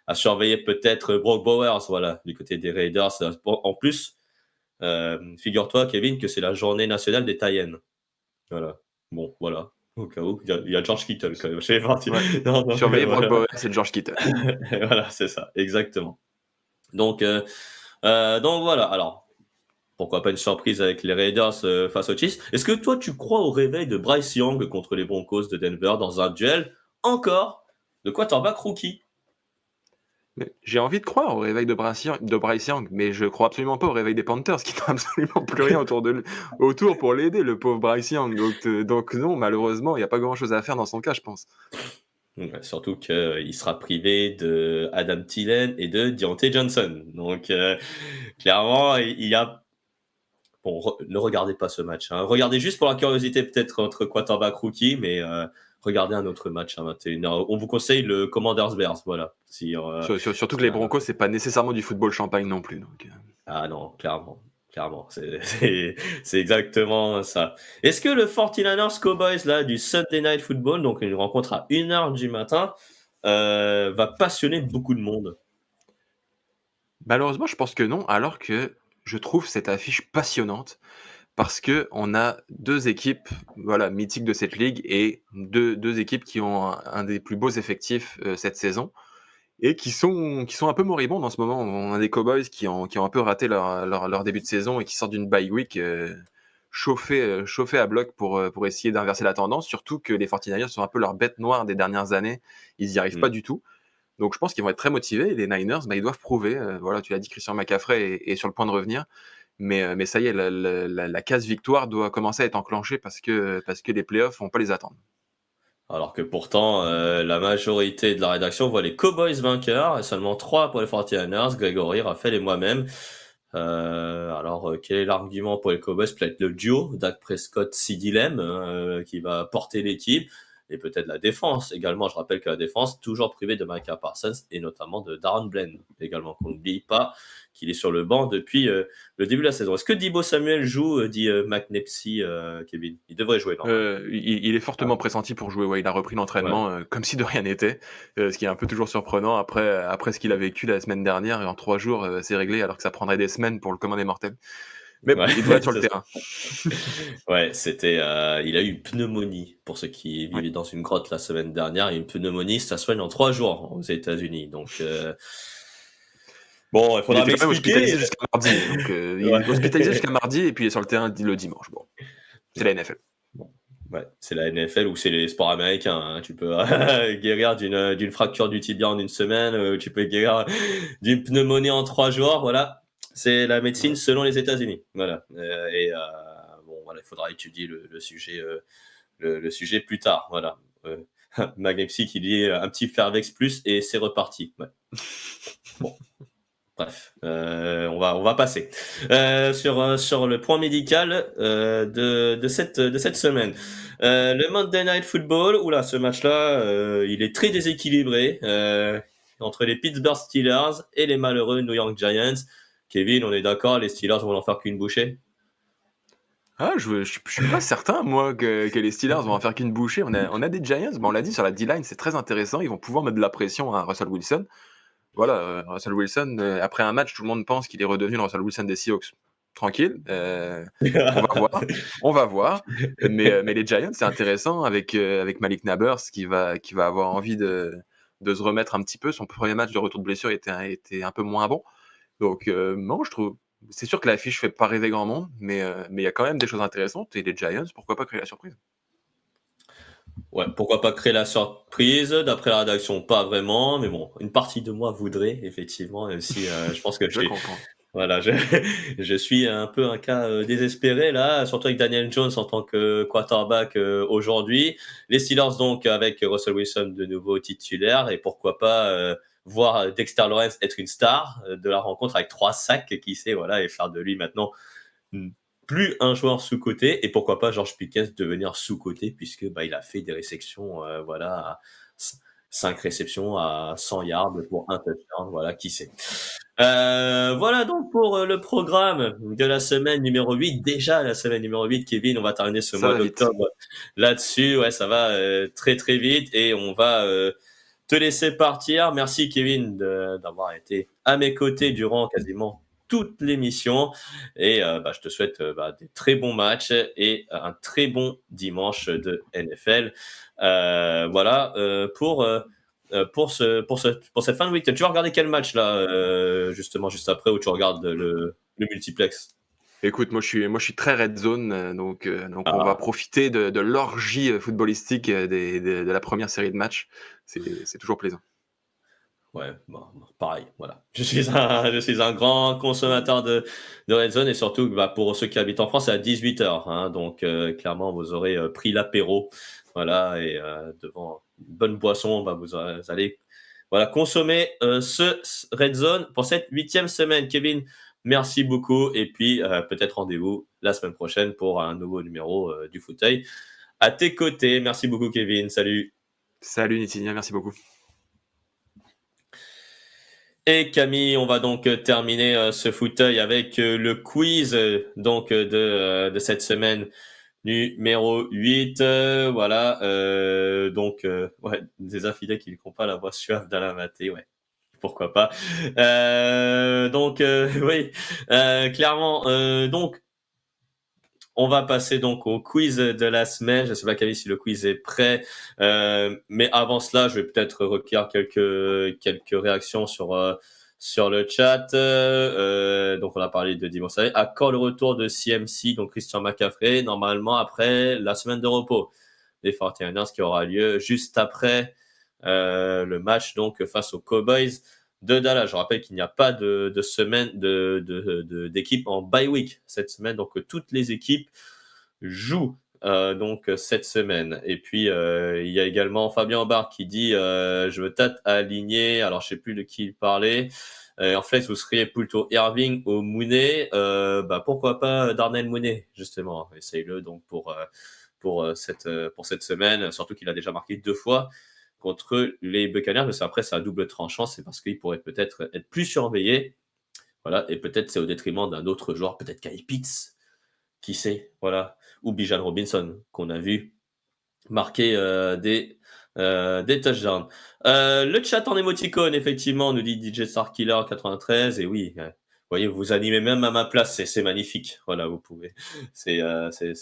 à surveiller peut-être Brock Bowers, voilà, du côté des Raiders. En plus, figure-toi, Kevin, que c'est la journée nationale des Tyens. Voilà. Bon, voilà. Au cas où, il y a George Kittle quand même. Je sais pas. Ouais. Non, non, Surveiller Brock voilà. Bowers et George Kittle. Voilà, c'est ça, exactement. Donc, donc voilà. Alors, pourquoi pas une surprise avec les Raiders face aux Chiefs. Est-ce que toi, tu crois au réveil de Bryce Young contre les Broncos de Denver dans un duel encore de quarterback rookie? Mais j'ai envie de croire au réveil de Bryce Young, mais je crois absolument pas au réveil des Panthers, qui n'ont absolument plus rien autour pour l'aider, le pauvre Bryce Young. Donc non, malheureusement, il n'y a pas grand-chose à faire dans son cas, je pense. Ouais, surtout qu'il sera privé de Adam Thielen et de Deontay Johnson. Donc, clairement, il y a. Bon, ne regardez pas ce match, hein. Regardez juste pour la curiosité, peut-être entre quarterback rookie, mais regardez un autre match à 21h. On vous conseille le Commanders Bears, voilà. Surtout que Si, les Broncos, c'est pas nécessairement du football champagne non plus. Donc. Ah non, clairement. Clairement, c'est exactement ça. Est-ce que le 49ers Cowboys là, du Sunday Night Football, donc une rencontre à 1h du matin, va passionner beaucoup de monde? Malheureusement, je pense que non, alors que je trouve cette affiche passionnante parce que on a deux équipes, voilà, mythiques de cette ligue et deux équipes qui ont un des plus beaux effectifs cette saison et qui sont un peu moribondes en ce moment. On a des Cowboys qui ont un peu raté leur début de saison et qui sortent d'une bye week chauffés à bloc pour essayer d'inverser la tendance, surtout que les 49ers sont un peu leur bête noire des dernières années. Ils n'y arrivent pas Mmh. du tout. Donc je pense qu'ils vont être très motivés. Et les Niners, bah, ils doivent prouver. Voilà, tu l'as dit, Christian McCaffrey est sur le point de revenir. Mais ça y est, la case victoire doit commencer à être enclenchée parce que les playoffs vont pas les attendre. Alors que pourtant, la majorité de la rédaction voit les Cowboys vainqueurs et seulement 3 pour les 49ers, Grégory, Raphaël et moi-même. Alors, quel est l'argument pour les Cowboys? Peut-être le duo, Dak Prescott, CeeDee Lamb, qui va porter l'équipe. et peut-être la défense également. Je rappelle que la défense, toujours privée de Micah Parsons et notamment de Darren Bland également, qu'on n'oublie pas qu'il est sur le banc depuis le début de la saison. Est-ce que Deebo Samuel joue, dit McNepsy, Kevin? Il devrait jouer normalement. Il est fortement pressenti pour jouer. Ouais, il a repris Ouais. l'entraînement comme si de rien n'était, ce qui est un peu toujours surprenant après ce qu'il a vécu la semaine dernière. Et en 3 jours, c'est réglé, alors que ça prendrait des semaines pour le commun des mortels. Mais bon, Ouais, il devrait être sur le c'est ça. terrain. Ouais, c'était, il a eu une pneumonie pour ceux qui Ouais. vivaient dans une grotte la semaine dernière. Et une pneumonie, ça soigne en 3 jours aux États-Unis. Donc, bon, il Il faudra était quand même m'expliquer. hospitalisé jusqu'à mardi. Donc, il est hospitalisé Ouais. jusqu'à mardi et puis il est sur le terrain le dimanche. Bon, c'est la NFL. Bon, ouais, c'est la NFL ou c'est les sports américains, hein. Tu peux guérir d'une fracture du tibia en une semaine, tu peux guérir d'une pneumonie en 3 jours. Voilà, c'est la médecine Ouais. selon les États-Unis. Voilà. Bon, voilà, il faudra étudier le sujet, le sujet plus tard. Voilà. Euh, Magnepsy qui dit un petit Fairvex plus et c'est reparti. Ouais. Bon. Bref, on va passer sur le point médical de cette semaine. Le Monday Night Football, oula, ce match-là, il est très déséquilibré entre les Pittsburgh Steelers et les malheureux New York Giants. Kevin, on est d'accord, les Steelers vont en faire qu'une bouchée? Ah, je suis pas certain, moi, que les Steelers vont en faire qu'une bouchée. On a des Giants, on l'a dit sur la D-line, c'est très intéressant. Ils vont pouvoir mettre de la pression à Russell Wilson. Voilà, Russell Wilson, après un match, tout le monde pense qu'il est redevenu le Russell Wilson des Seahawks. Tranquille, on va voir, on va voir. Mais les Giants, c'est intéressant avec Malik Nabers qui va avoir envie de se remettre un petit peu. Son premier match de retour de blessure était un peu moins bon. Donc, non, je trouve. C'est sûr que l'affiche fait pas rêver grand monde, mais il y a quand même des choses intéressantes. Et les Giants, pourquoi pas créer la surprise? Ouais, pourquoi pas créer la surprise? D'après la rédaction, pas vraiment, mais bon, une partie de moi voudrait effectivement, même si je pense que Je comprends. voilà, je suis un peu un cas désespéré là, surtout avec Daniel Jones en tant que quarterback aujourd'hui. Les Steelers donc avec Russell Wilson de nouveau titulaire et pourquoi pas voir Dexter Lawrence être une star de la rencontre avec 3 sacs, qui sait, voilà, et faire de lui maintenant mm, plus un joueur sous-coté et pourquoi pas George Pickens devenir sous-coté puisque il a fait des réceptions, voilà, à 5 réceptions à 100 yards pour un touchdown, voilà, qui sait. Voilà donc pour le programme de la semaine numéro 8. Déjà la semaine numéro 8, Kevin, on va terminer ce Ça mois va vite. d'octobre là-dessus. Ouais, ça va très très vite et on va te laisser partir. Merci Kevin d'avoir été à mes côtés durant quasiment toute l'émission et je te souhaite des très bons matchs et un très bon dimanche de NFL. Voilà pour cette fin de week-end. Tu vas regarder quel match là, justement, juste après, où tu regardes le multiplex? Écoute, moi je suis très red zone, donc on va Ah, profiter de l'orgie footballistique de la première série de matchs. C'est toujours plaisant. ouais, bon, pareil, voilà. Je suis un grand consommateur de Red Zone et surtout, pour ceux qui habitent en France, c'est à 18h, hein, donc clairement, vous aurez pris l'apéro, voilà, et devant une bonne boisson, vous allez voilà, consommer ce Red Zone pour cette 8e semaine. Kevin, merci beaucoup et puis peut-être rendez-vous la semaine prochaine pour un nouveau numéro du fauteuil à tes côtés. Merci beaucoup, Kevin. Salut. Salut Nitinia, merci beaucoup. Et Camille, on va donc terminer ce fauteuil avec le quiz de cette semaine numéro 8. Voilà, donc ouais, des infidèles qui n'ont pas la voix suave d'Alain Maté, ouais. Pourquoi pas. Donc oui, clairement. Donc on va passer donc au quiz de la semaine. Je ne sais pas Camille si le quiz est prêt, mais avant cela, je vais peut-être recueillir quelques réactions sur le chat. Donc on a parlé de Dimon Savé. À quand le retour de CMC, donc Christian McCaffrey, normalement après la semaine de repos des 49ers qui aura lieu juste après le match donc face aux Cowboys de Dallas. Je rappelle qu'il n'y a pas de semaine d'équipe en bye week cette semaine, donc toutes les équipes jouent donc cette semaine. Et puis il y a également Fabien Aubard qui dit je veux peut-être aligner, alors je sais plus de qui il parlait. En fait, vous seriez plutôt Irving ou Mooney. Pourquoi pas Darnell Mooney, justement. Essayez-le donc pour pour cette semaine, surtout qu'il a déjà marqué 2 fois contre les Buccaneers. Mais après, c'est à double tranchant, c'est parce qu'il pourrait peut-être être plus surveillé. Voilà, et peut-être c'est au détriment d'un autre joueur, peut-être Kyle Pitts, qui sait, voilà, ou Bijan Robinson, qu'on a vu marquer des touchdowns. Le chat en émoticône, effectivement, nous dit DJ Star Killer 93, et oui, vous voyez, vous animez même à ma place, c'est magnifique. Voilà, vous pouvez. C'est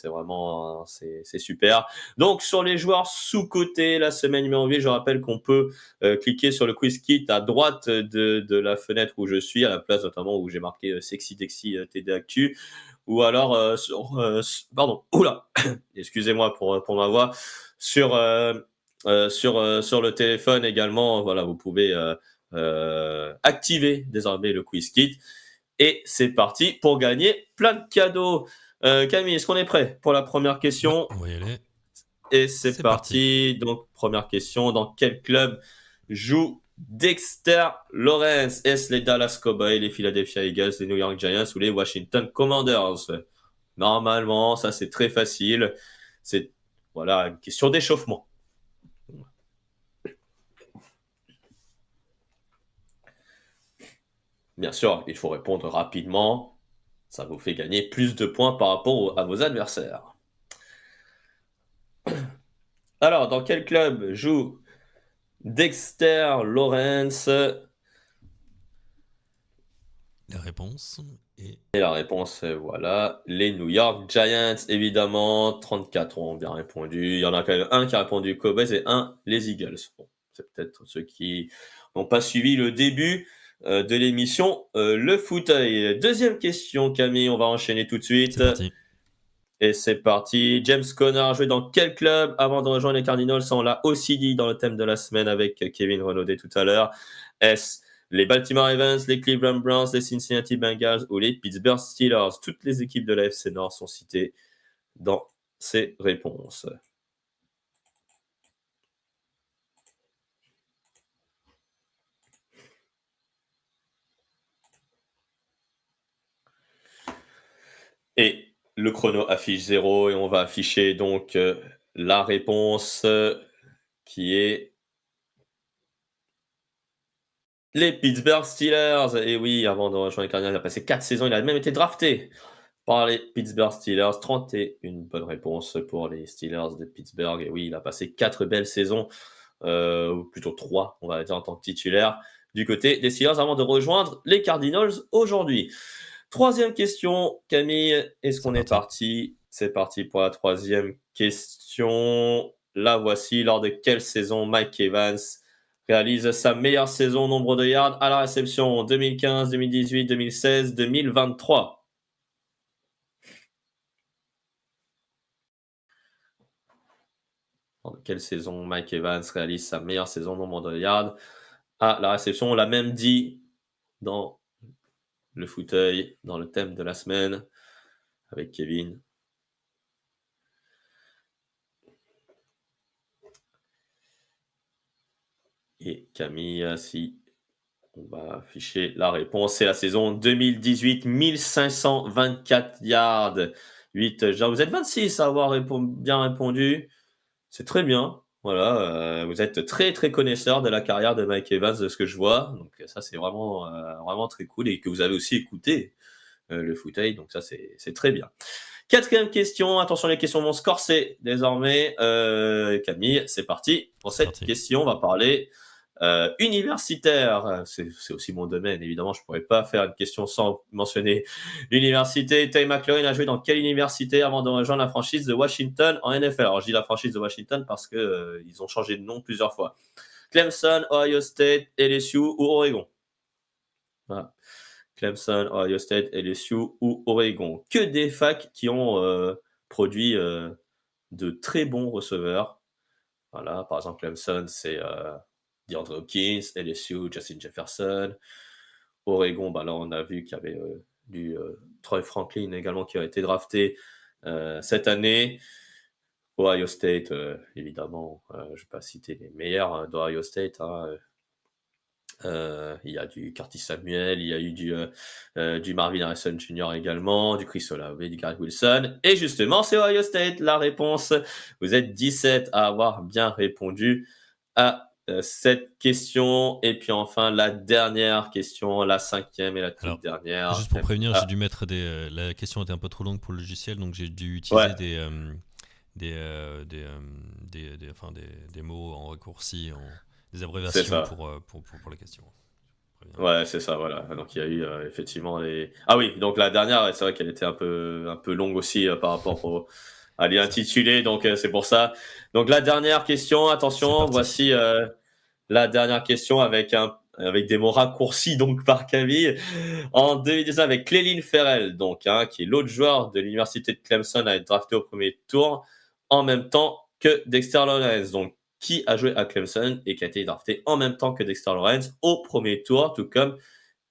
vraiment, c'est super. Donc, sur les joueurs sous-cotés, la semaine numéro 8, je rappelle qu'on peut cliquer sur le quiz kit à droite de la fenêtre où je suis, à la place notamment où j'ai marqué Sexy Dexy TD Actu, ou alors pardon, oula, excusez-moi pour ma voix, sur sur le téléphone également. Voilà, vous pouvez activer désormais le quiz kit. Et c'est parti pour gagner plein de cadeaux. Camille, est-ce qu'on est prêt pour la première question? On va y aller. Et c'est C'est parti. parti. Donc, première question. Dans quel club joue Dexter Lawrence? Est-ce les Dallas Cowboys, les Philadelphia Eagles, les New York Giants ou les Washington Commanders? Normalement, ça c'est très facile. C'est voilà une question d'échauffement. Bien sûr, il faut répondre rapidement. Ça vous fait gagner plus de points par rapport à vos adversaires. Alors, dans quel club joue Dexter Lawrence? Les réponses. Et Et la réponse, voilà, les New York Giants, évidemment. 34 ont bien répondu. Il y en a quand même un qui a répondu Cowboys et un les Eagles. Bon, c'est peut-être ceux qui n'ont pas suivi le début de l'émission Le Fauteuil. Deuxième question, Camille, on va enchaîner tout de suite. c'est parti. Et c'est parti. James Conner a joué dans quel club avant de rejoindre les Cardinals? On l'a aussi dit dans le thème de la semaine avec Kevin Renaudet tout à l'heure. Est-ce les Baltimore Ravens, les Cleveland Browns, les Cincinnati Bengals ou les Pittsburgh Steelers? Toutes les équipes de la FC Nord sont citées dans ces réponses. Et le chrono affiche 0 et on va afficher donc la réponse qui est les Pittsburgh Steelers. Et oui, avant de rejoindre les Cardinals, il a passé 4 saisons. Il a même été drafté par les Pittsburgh Steelers. 31 bonne réponse pour les Steelers de Pittsburgh. Et oui, il a passé 4 belles saisons, ou plutôt 3, on va dire, en tant que titulaire du côté des Steelers avant de rejoindre les Cardinals aujourd'hui. Troisième question, Camille, est-ce qu'on est parti? C'est parti pour la troisième question. La voici. Lors de quelle saison Mike Evans réalise sa meilleure saison nombre de yards à la réception? 2015, 2018, 2016, 2023. Lors de quelle saison Mike Evans réalise sa meilleure saison nombre de yards à la réception? On l'a même dit dans le fauteuil, dans le thème de la semaine avec Kevin. Et Camille, si on va afficher la réponse, c'est la saison 2018, 1524 yards, 8 yards. Vous êtes 26 à avoir bien répondu. C'est très bien. Voilà, vous êtes très très connaisseur de la carrière de Mike Evans, de ce que je vois. Donc ça, c'est vraiment vraiment très cool et que vous avez aussi écouté le fauteuil. Donc ça, c'est très bien. Quatrième question. Attention, les questions vont se corser désormais. Camille, c'est parti. Pour cette question, on va parler universitaire. C'est aussi mon domaine, évidemment. Je ne pourrais pas faire une question sans mentionner l'université. Terry McLaurin a joué dans quelle université avant de rejoindre la franchise de Washington en NFL? Alors, je dis la franchise de Washington parce que ils ont changé de nom plusieurs fois. Clemson, Ohio State, LSU ou Oregon? Voilà. Clemson, Ohio State, LSU ou Oregon. Que des facs qui ont produit de très bons receveurs. Voilà, par exemple, Clemson, c'est DeAndre Hopkins, LSU, Justin Jefferson. Oregon, bah là, on a vu qu'il y avait du Troy Franklin également qui a été drafté cette année. Ohio State, évidemment, je ne vais pas citer les meilleurs d'Ohio State. Il y a du Curtis Samuel, il y a eu du Marvin Harrison Jr. également, du Chris Olave, du Garrett Wilson. Et justement, c'est Ohio State la réponse. Vous êtes 17 à avoir bien répondu à cette question. Et puis enfin, la dernière question, la 5e et la toute Alors, dernière. juste pour prévenir, j'ai Ah, dû mettre la question était un peu trop longue pour le logiciel, donc j'ai dû ouais, utiliser des mots en raccourci, des c'est abréviations ça. pour les questions. Prévenir. Ouais, c'est ça, voilà. Donc il y a eu effectivement les. Ah oui, donc la dernière, c'est vrai qu'elle était un peu longue aussi par rapport à C'est ça. l'intitulé, donc c'est pour ça. Donc la dernière question, C'est attention, parti. voici la dernière question avec des mots raccourcis donc par Camille. En 2019 avec Clelin Ferrell, donc qui est l'autre joueur de l'université de Clemson à être drafté au premier tour, en même temps que Dexter Lawrence. Donc qui a joué à Clemson et qui a été drafté en même temps que Dexter Lawrence au premier tour, tout comme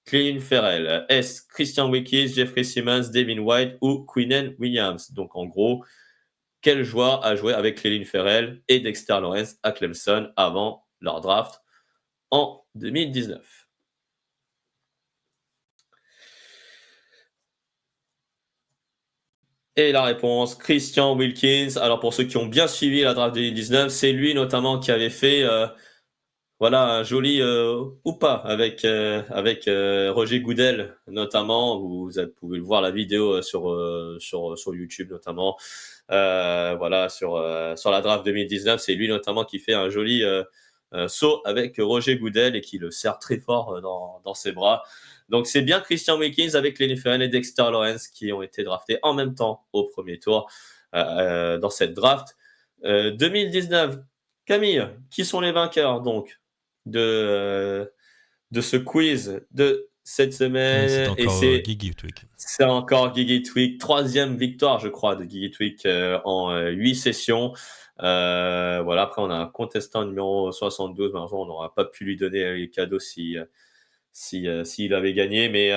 Clelin Ferrell. Est-ce Christian Wilkins, Jeffrey Simmons, Devin White ou Quinnen Williams? Donc en gros, quel joueur a joué avec Clelin Ferrell et Dexter Lawrence à Clemson avant leur draft en 2019? Et la réponse, Christian Wilkins. Alors pour ceux qui ont bien suivi la draft 2019, c'est lui notamment qui avait fait voilà un joli ou pas avec Roger Goodell notamment. Vous pouvez voir la vidéo sur YouTube notamment. Voilà sur la draft 2019, c'est lui notamment qui fait un joli saut avec Roger Goodell et qui le serre très fort dans ses bras. Donc c'est bien Christian Wilkins avec Lenny Ferrell et Dexter Lawrence qui ont été draftés en même temps au premier tour dans cette draft. 2019, Camille, qui sont les vainqueurs donc de, de ce quiz de cette Donc c'est semaine? Et encore Gigi Twig. c'est encore Gigi Twig, troisième victoire, je crois, de Gigi Twig en 8 sessions. Voilà, après, on a un contestant numéro 72. Malheureusement, on n'aura pas pu lui donner les cadeaux s'il avait gagné. Mais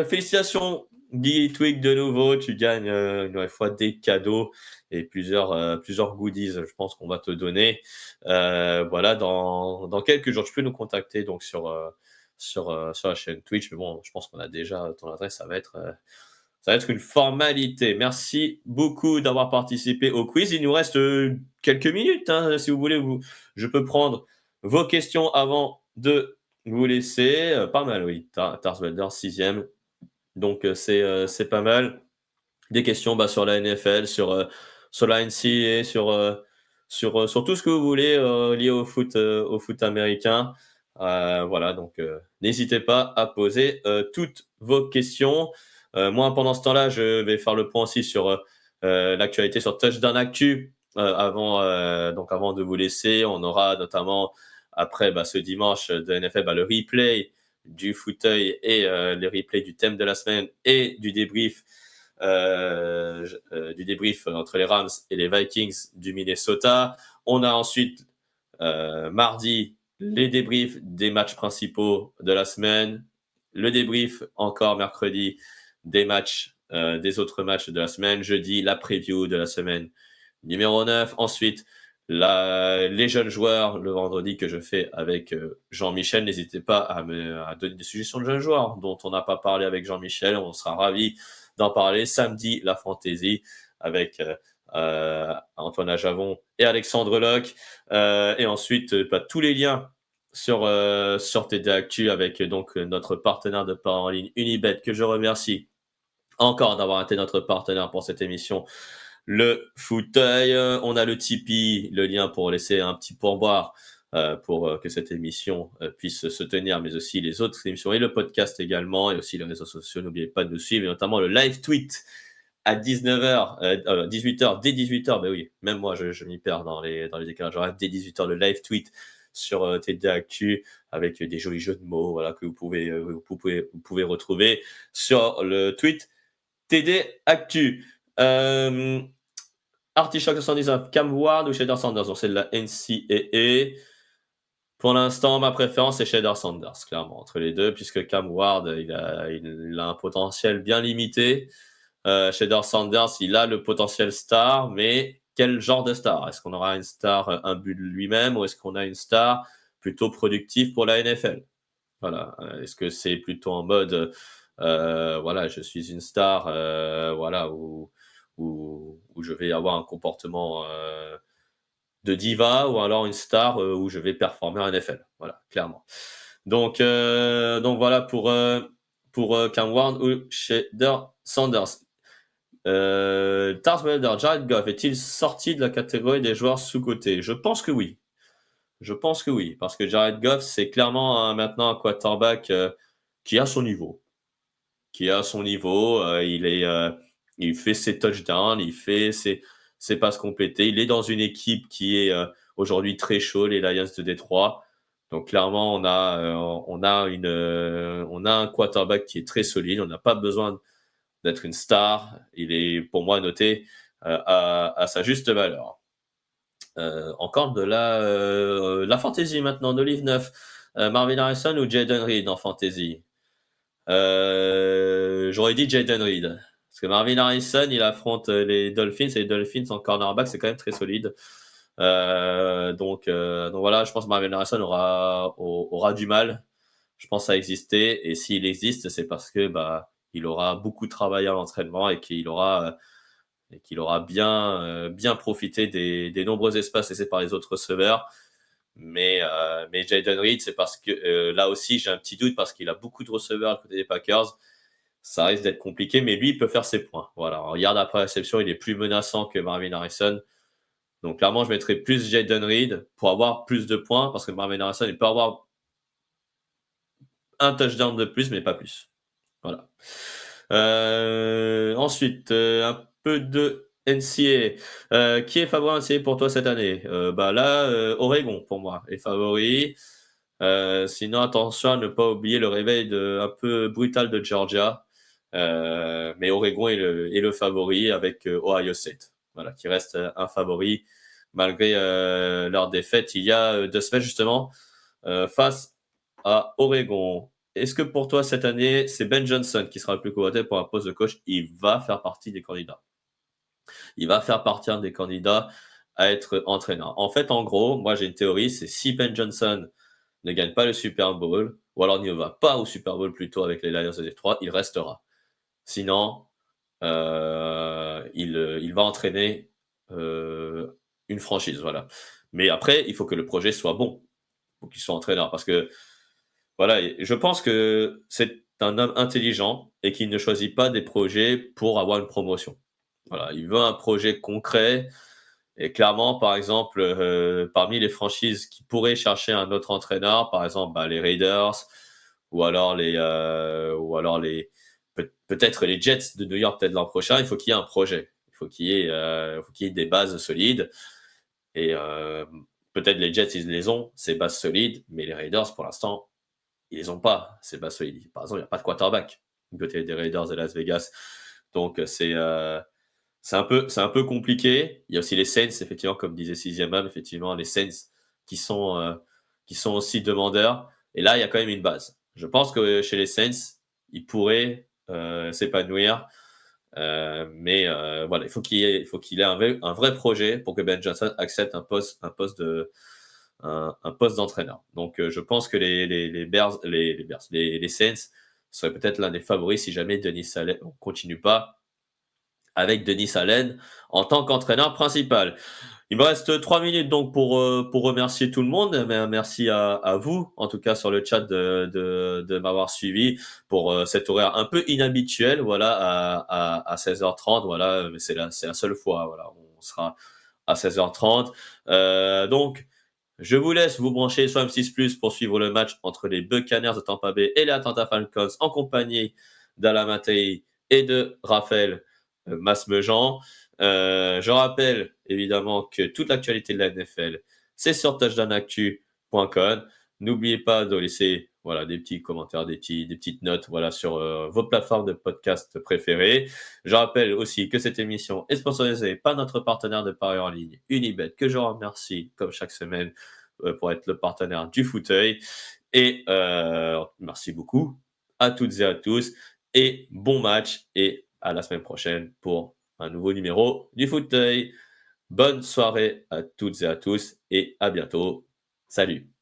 félicitations, Guy Twig, de nouveau. Tu gagnes une nouvelle fois des cadeaux et plusieurs goodies, je pense qu'on va te donner. Voilà, dans quelques jours, tu peux nous contacter donc sur la chaîne Twitch. Mais bon, je pense qu'on a déjà ton adresse. Ça va être une formalité. Merci beaucoup d'avoir participé au quiz. Il nous reste quelques minutes, hein, si vous voulez. Je peux prendre vos questions avant de vous laisser. Pas mal, oui. Tarsvelder, sixième. Donc, c'est pas mal. Des questions sur la NFL, sur la NCAA, sur tout ce que vous voulez lié au foot américain. Voilà, donc n'hésitez pas à poser toutes vos questions. Moi, pendant ce temps-là, je vais faire le point aussi sur l'actualité sur Touchdown Actu. Donc avant de vous laisser, on aura notamment après ce dimanche de NFL le replay du fauteuil et les replays du thème de la semaine et du débrief entre les Rams et les Vikings du Minnesota. On a ensuite mardi les débriefs des matchs principaux de la semaine, le débrief encore mercredi des autres matchs de la semaine, jeudi la preview de la semaine numéro 9. Ensuite, les jeunes joueurs le vendredi que je fais avec Jean-Michel. N'hésitez pas à donner des suggestions de jeunes joueurs dont on n'a pas parlé avec Jean-Michel. On sera ravis d'en parler. Samedi, la fantasy avec Antoine Ajavon et Alexandre Locke. Et ensuite, tous les liens sur TD Actu avec donc notre partenaire de part en ligne Unibet que je remercie encore d'avoir été notre partenaire pour cette émission. Le fauteuil, on a le Tipeee, le lien pour laisser un petit pourboire pour que cette émission puisse se tenir, mais aussi les autres émissions et le podcast également, et aussi les réseaux sociaux. N'oubliez pas de nous suivre, et notamment le live tweet à 19h, 18h, dès 18h. Ben oui, même moi, je m'y perds dans les décalages horaires. Dès 18h, le live tweet sur TD Actu avec des jolis jeux de mots, voilà, que vous pouvez retrouver sur le tweet TD Actu. Artichoke 79, Cam Ward ou Shader Sanders? Donc c'est de la NCAA. Pour l'instant, ma préférence c'est Shader Sanders, clairement, entre les deux, puisque Cam Ward, il a un potentiel bien limité. Shader Sanders, il a le potentiel star, mais quel genre de star? Est-ce qu'on aura une star imbu de lui-même ou est-ce qu'on a une star plutôt productif pour la NFL? Voilà, est-ce que c'est plutôt en mode, voilà, je suis une star, voilà, où je vais avoir un comportement, de diva ou alors une star, où je vais performer en NFL? Voilà, clairement. Donc voilà pour Cam Ward ou Shader Sanders. Darth Vader, Jared Goff est-il sorti de la catégorie des joueurs sous-cotés? Je pense que oui. Je pense que oui, parce que Jared Goff, c'est clairement maintenant un quarterback, qui a son niveau. Qui a son niveau, il fait ses touchdowns, il fait ses passes complétées. Il est dans une équipe qui est, aujourd'hui très chaud, les Lions de Détroit. Donc clairement, on a un quarterback qui est très solide. On n'a pas besoin d'être une star. Il est, pour moi, noté, à sa juste valeur. Encore de la fantasy maintenant, d'Olive 9. Marvin Harrison ou Jaden Reed en fantasy? J'aurais dit Jaden Reed. Parce que Marvin Harrison, il affronte les Dolphins, et les Dolphins en cornerback, c'est quand même très solide. Donc voilà, je pense que Marvin Harrison aura du mal, je pense, à exister. Et s'il existe, c'est parce que il aura beaucoup travaillé à l'entraînement et qu'il aura bien profité des nombreux espaces laissés par les autres receveurs. Mais Jaden Reed, c'est parce que là aussi, j'ai un petit doute parce qu'il a beaucoup de receveurs à côté des Packers. Ça risque d'être compliqué, mais lui, il peut faire ses points. Voilà, en yards après réception, il est plus menaçant que Marvin Harrison. Donc clairement, je mettrais plus Jaden Reed pour avoir plus de points, parce que Marvin Harrison, il peut avoir un touchdown de plus, mais pas plus. Voilà. Ensuite, un peu de NCAA. Qui est favori en NCAA pour toi cette année? Là, Oregon pour moi est favori. Sinon, attention à ne pas oublier le réveil un peu brutal de Georgia. Mais Oregon est le favori avec Ohio State, voilà, qui reste un favori malgré leur défaite il y a 2 semaines justement, face à Oregon. Est-ce que pour toi cette année, c'est Ben Johnson qui sera le plus covoité pour un poste de coach? Il va faire partie des candidats. Il va faire partie des candidats à être entraîneur. En fait, en gros, moi j'ai une théorie, c'est si Ben Johnson ne gagne pas le Super Bowl, ou alors ne va pas au Super Bowl plutôt avec les Lions de Détroit, il restera. Sinon, il va entraîner une franchise, voilà. Mais après, il faut que le projet soit bon. Il faut qu'il soit entraîneur, parce que voilà, je pense que c'est un homme intelligent et qu'il ne choisit pas des projets pour avoir une promotion. Voilà, il veut un projet concret. Et clairement, par exemple, parmi les franchises qui pourraient chercher un autre entraîneur, par exemple, les Raiders, ou alors les peut-être les Jets de New York, peut-être l'an prochain, il faut qu'il y ait un projet. Il faut qu'il y ait des bases solides. Et peut-être les Jets, ils les ont, ces bases solides, mais les Raiders, pour l'instant, ils les ont pas, ces bases solides. Par exemple, il n'y a pas de quarterback du côté des Raiders de Las Vegas. Donc, c'est un peu compliqué. Il y a aussi les Saints, effectivement, comme disait Sixième Homme, effectivement, les Saints qui sont aussi demandeurs. Et là, il y a quand même une base. Je pense que chez les Saints, ils pourraient s'épanouir. Mais voilà, il faut qu'il ait un vrai projet pour que Ben Johnson accepte un poste d'entraîneur. Donc, je pense que les Saints seraient peut-être l'un des favoris si jamais Denis Allen ne continue pas avec Denis Allen en tant qu'entraîneur principal. Il me reste 3 minutes donc pour remercier tout le monde. Mais merci à vous, en tout cas sur le chat, de m'avoir suivi pour cet horaire un peu inhabituel, voilà, à 16h30. Voilà, mais c'est la seule fois. Voilà, on sera à 16h30. Donc, je vous laisse vous brancher sur M6+ pour suivre le match entre les Buccaneers de Tampa Bay et les Atlanta Falcons en compagnie d'Alain Mattei et de Raphaël Masmejean. Je rappelle évidemment que toute l'actualité de la NFL, c'est sur touchdownactu.com. N'oubliez pas de laisser, voilà, des petits commentaires, des petites notes, voilà, sur vos plateformes de podcast préférées. Je rappelle aussi que cette émission est sponsorisée par notre partenaire de paris en ligne, Unibet, que je remercie comme chaque semaine pour être le partenaire du fauteuil. Et merci beaucoup à toutes et à tous, et bon match, et à la semaine prochaine pour un nouveau numéro du fauteuil. Bonne soirée à toutes et à tous, et à bientôt. Salut.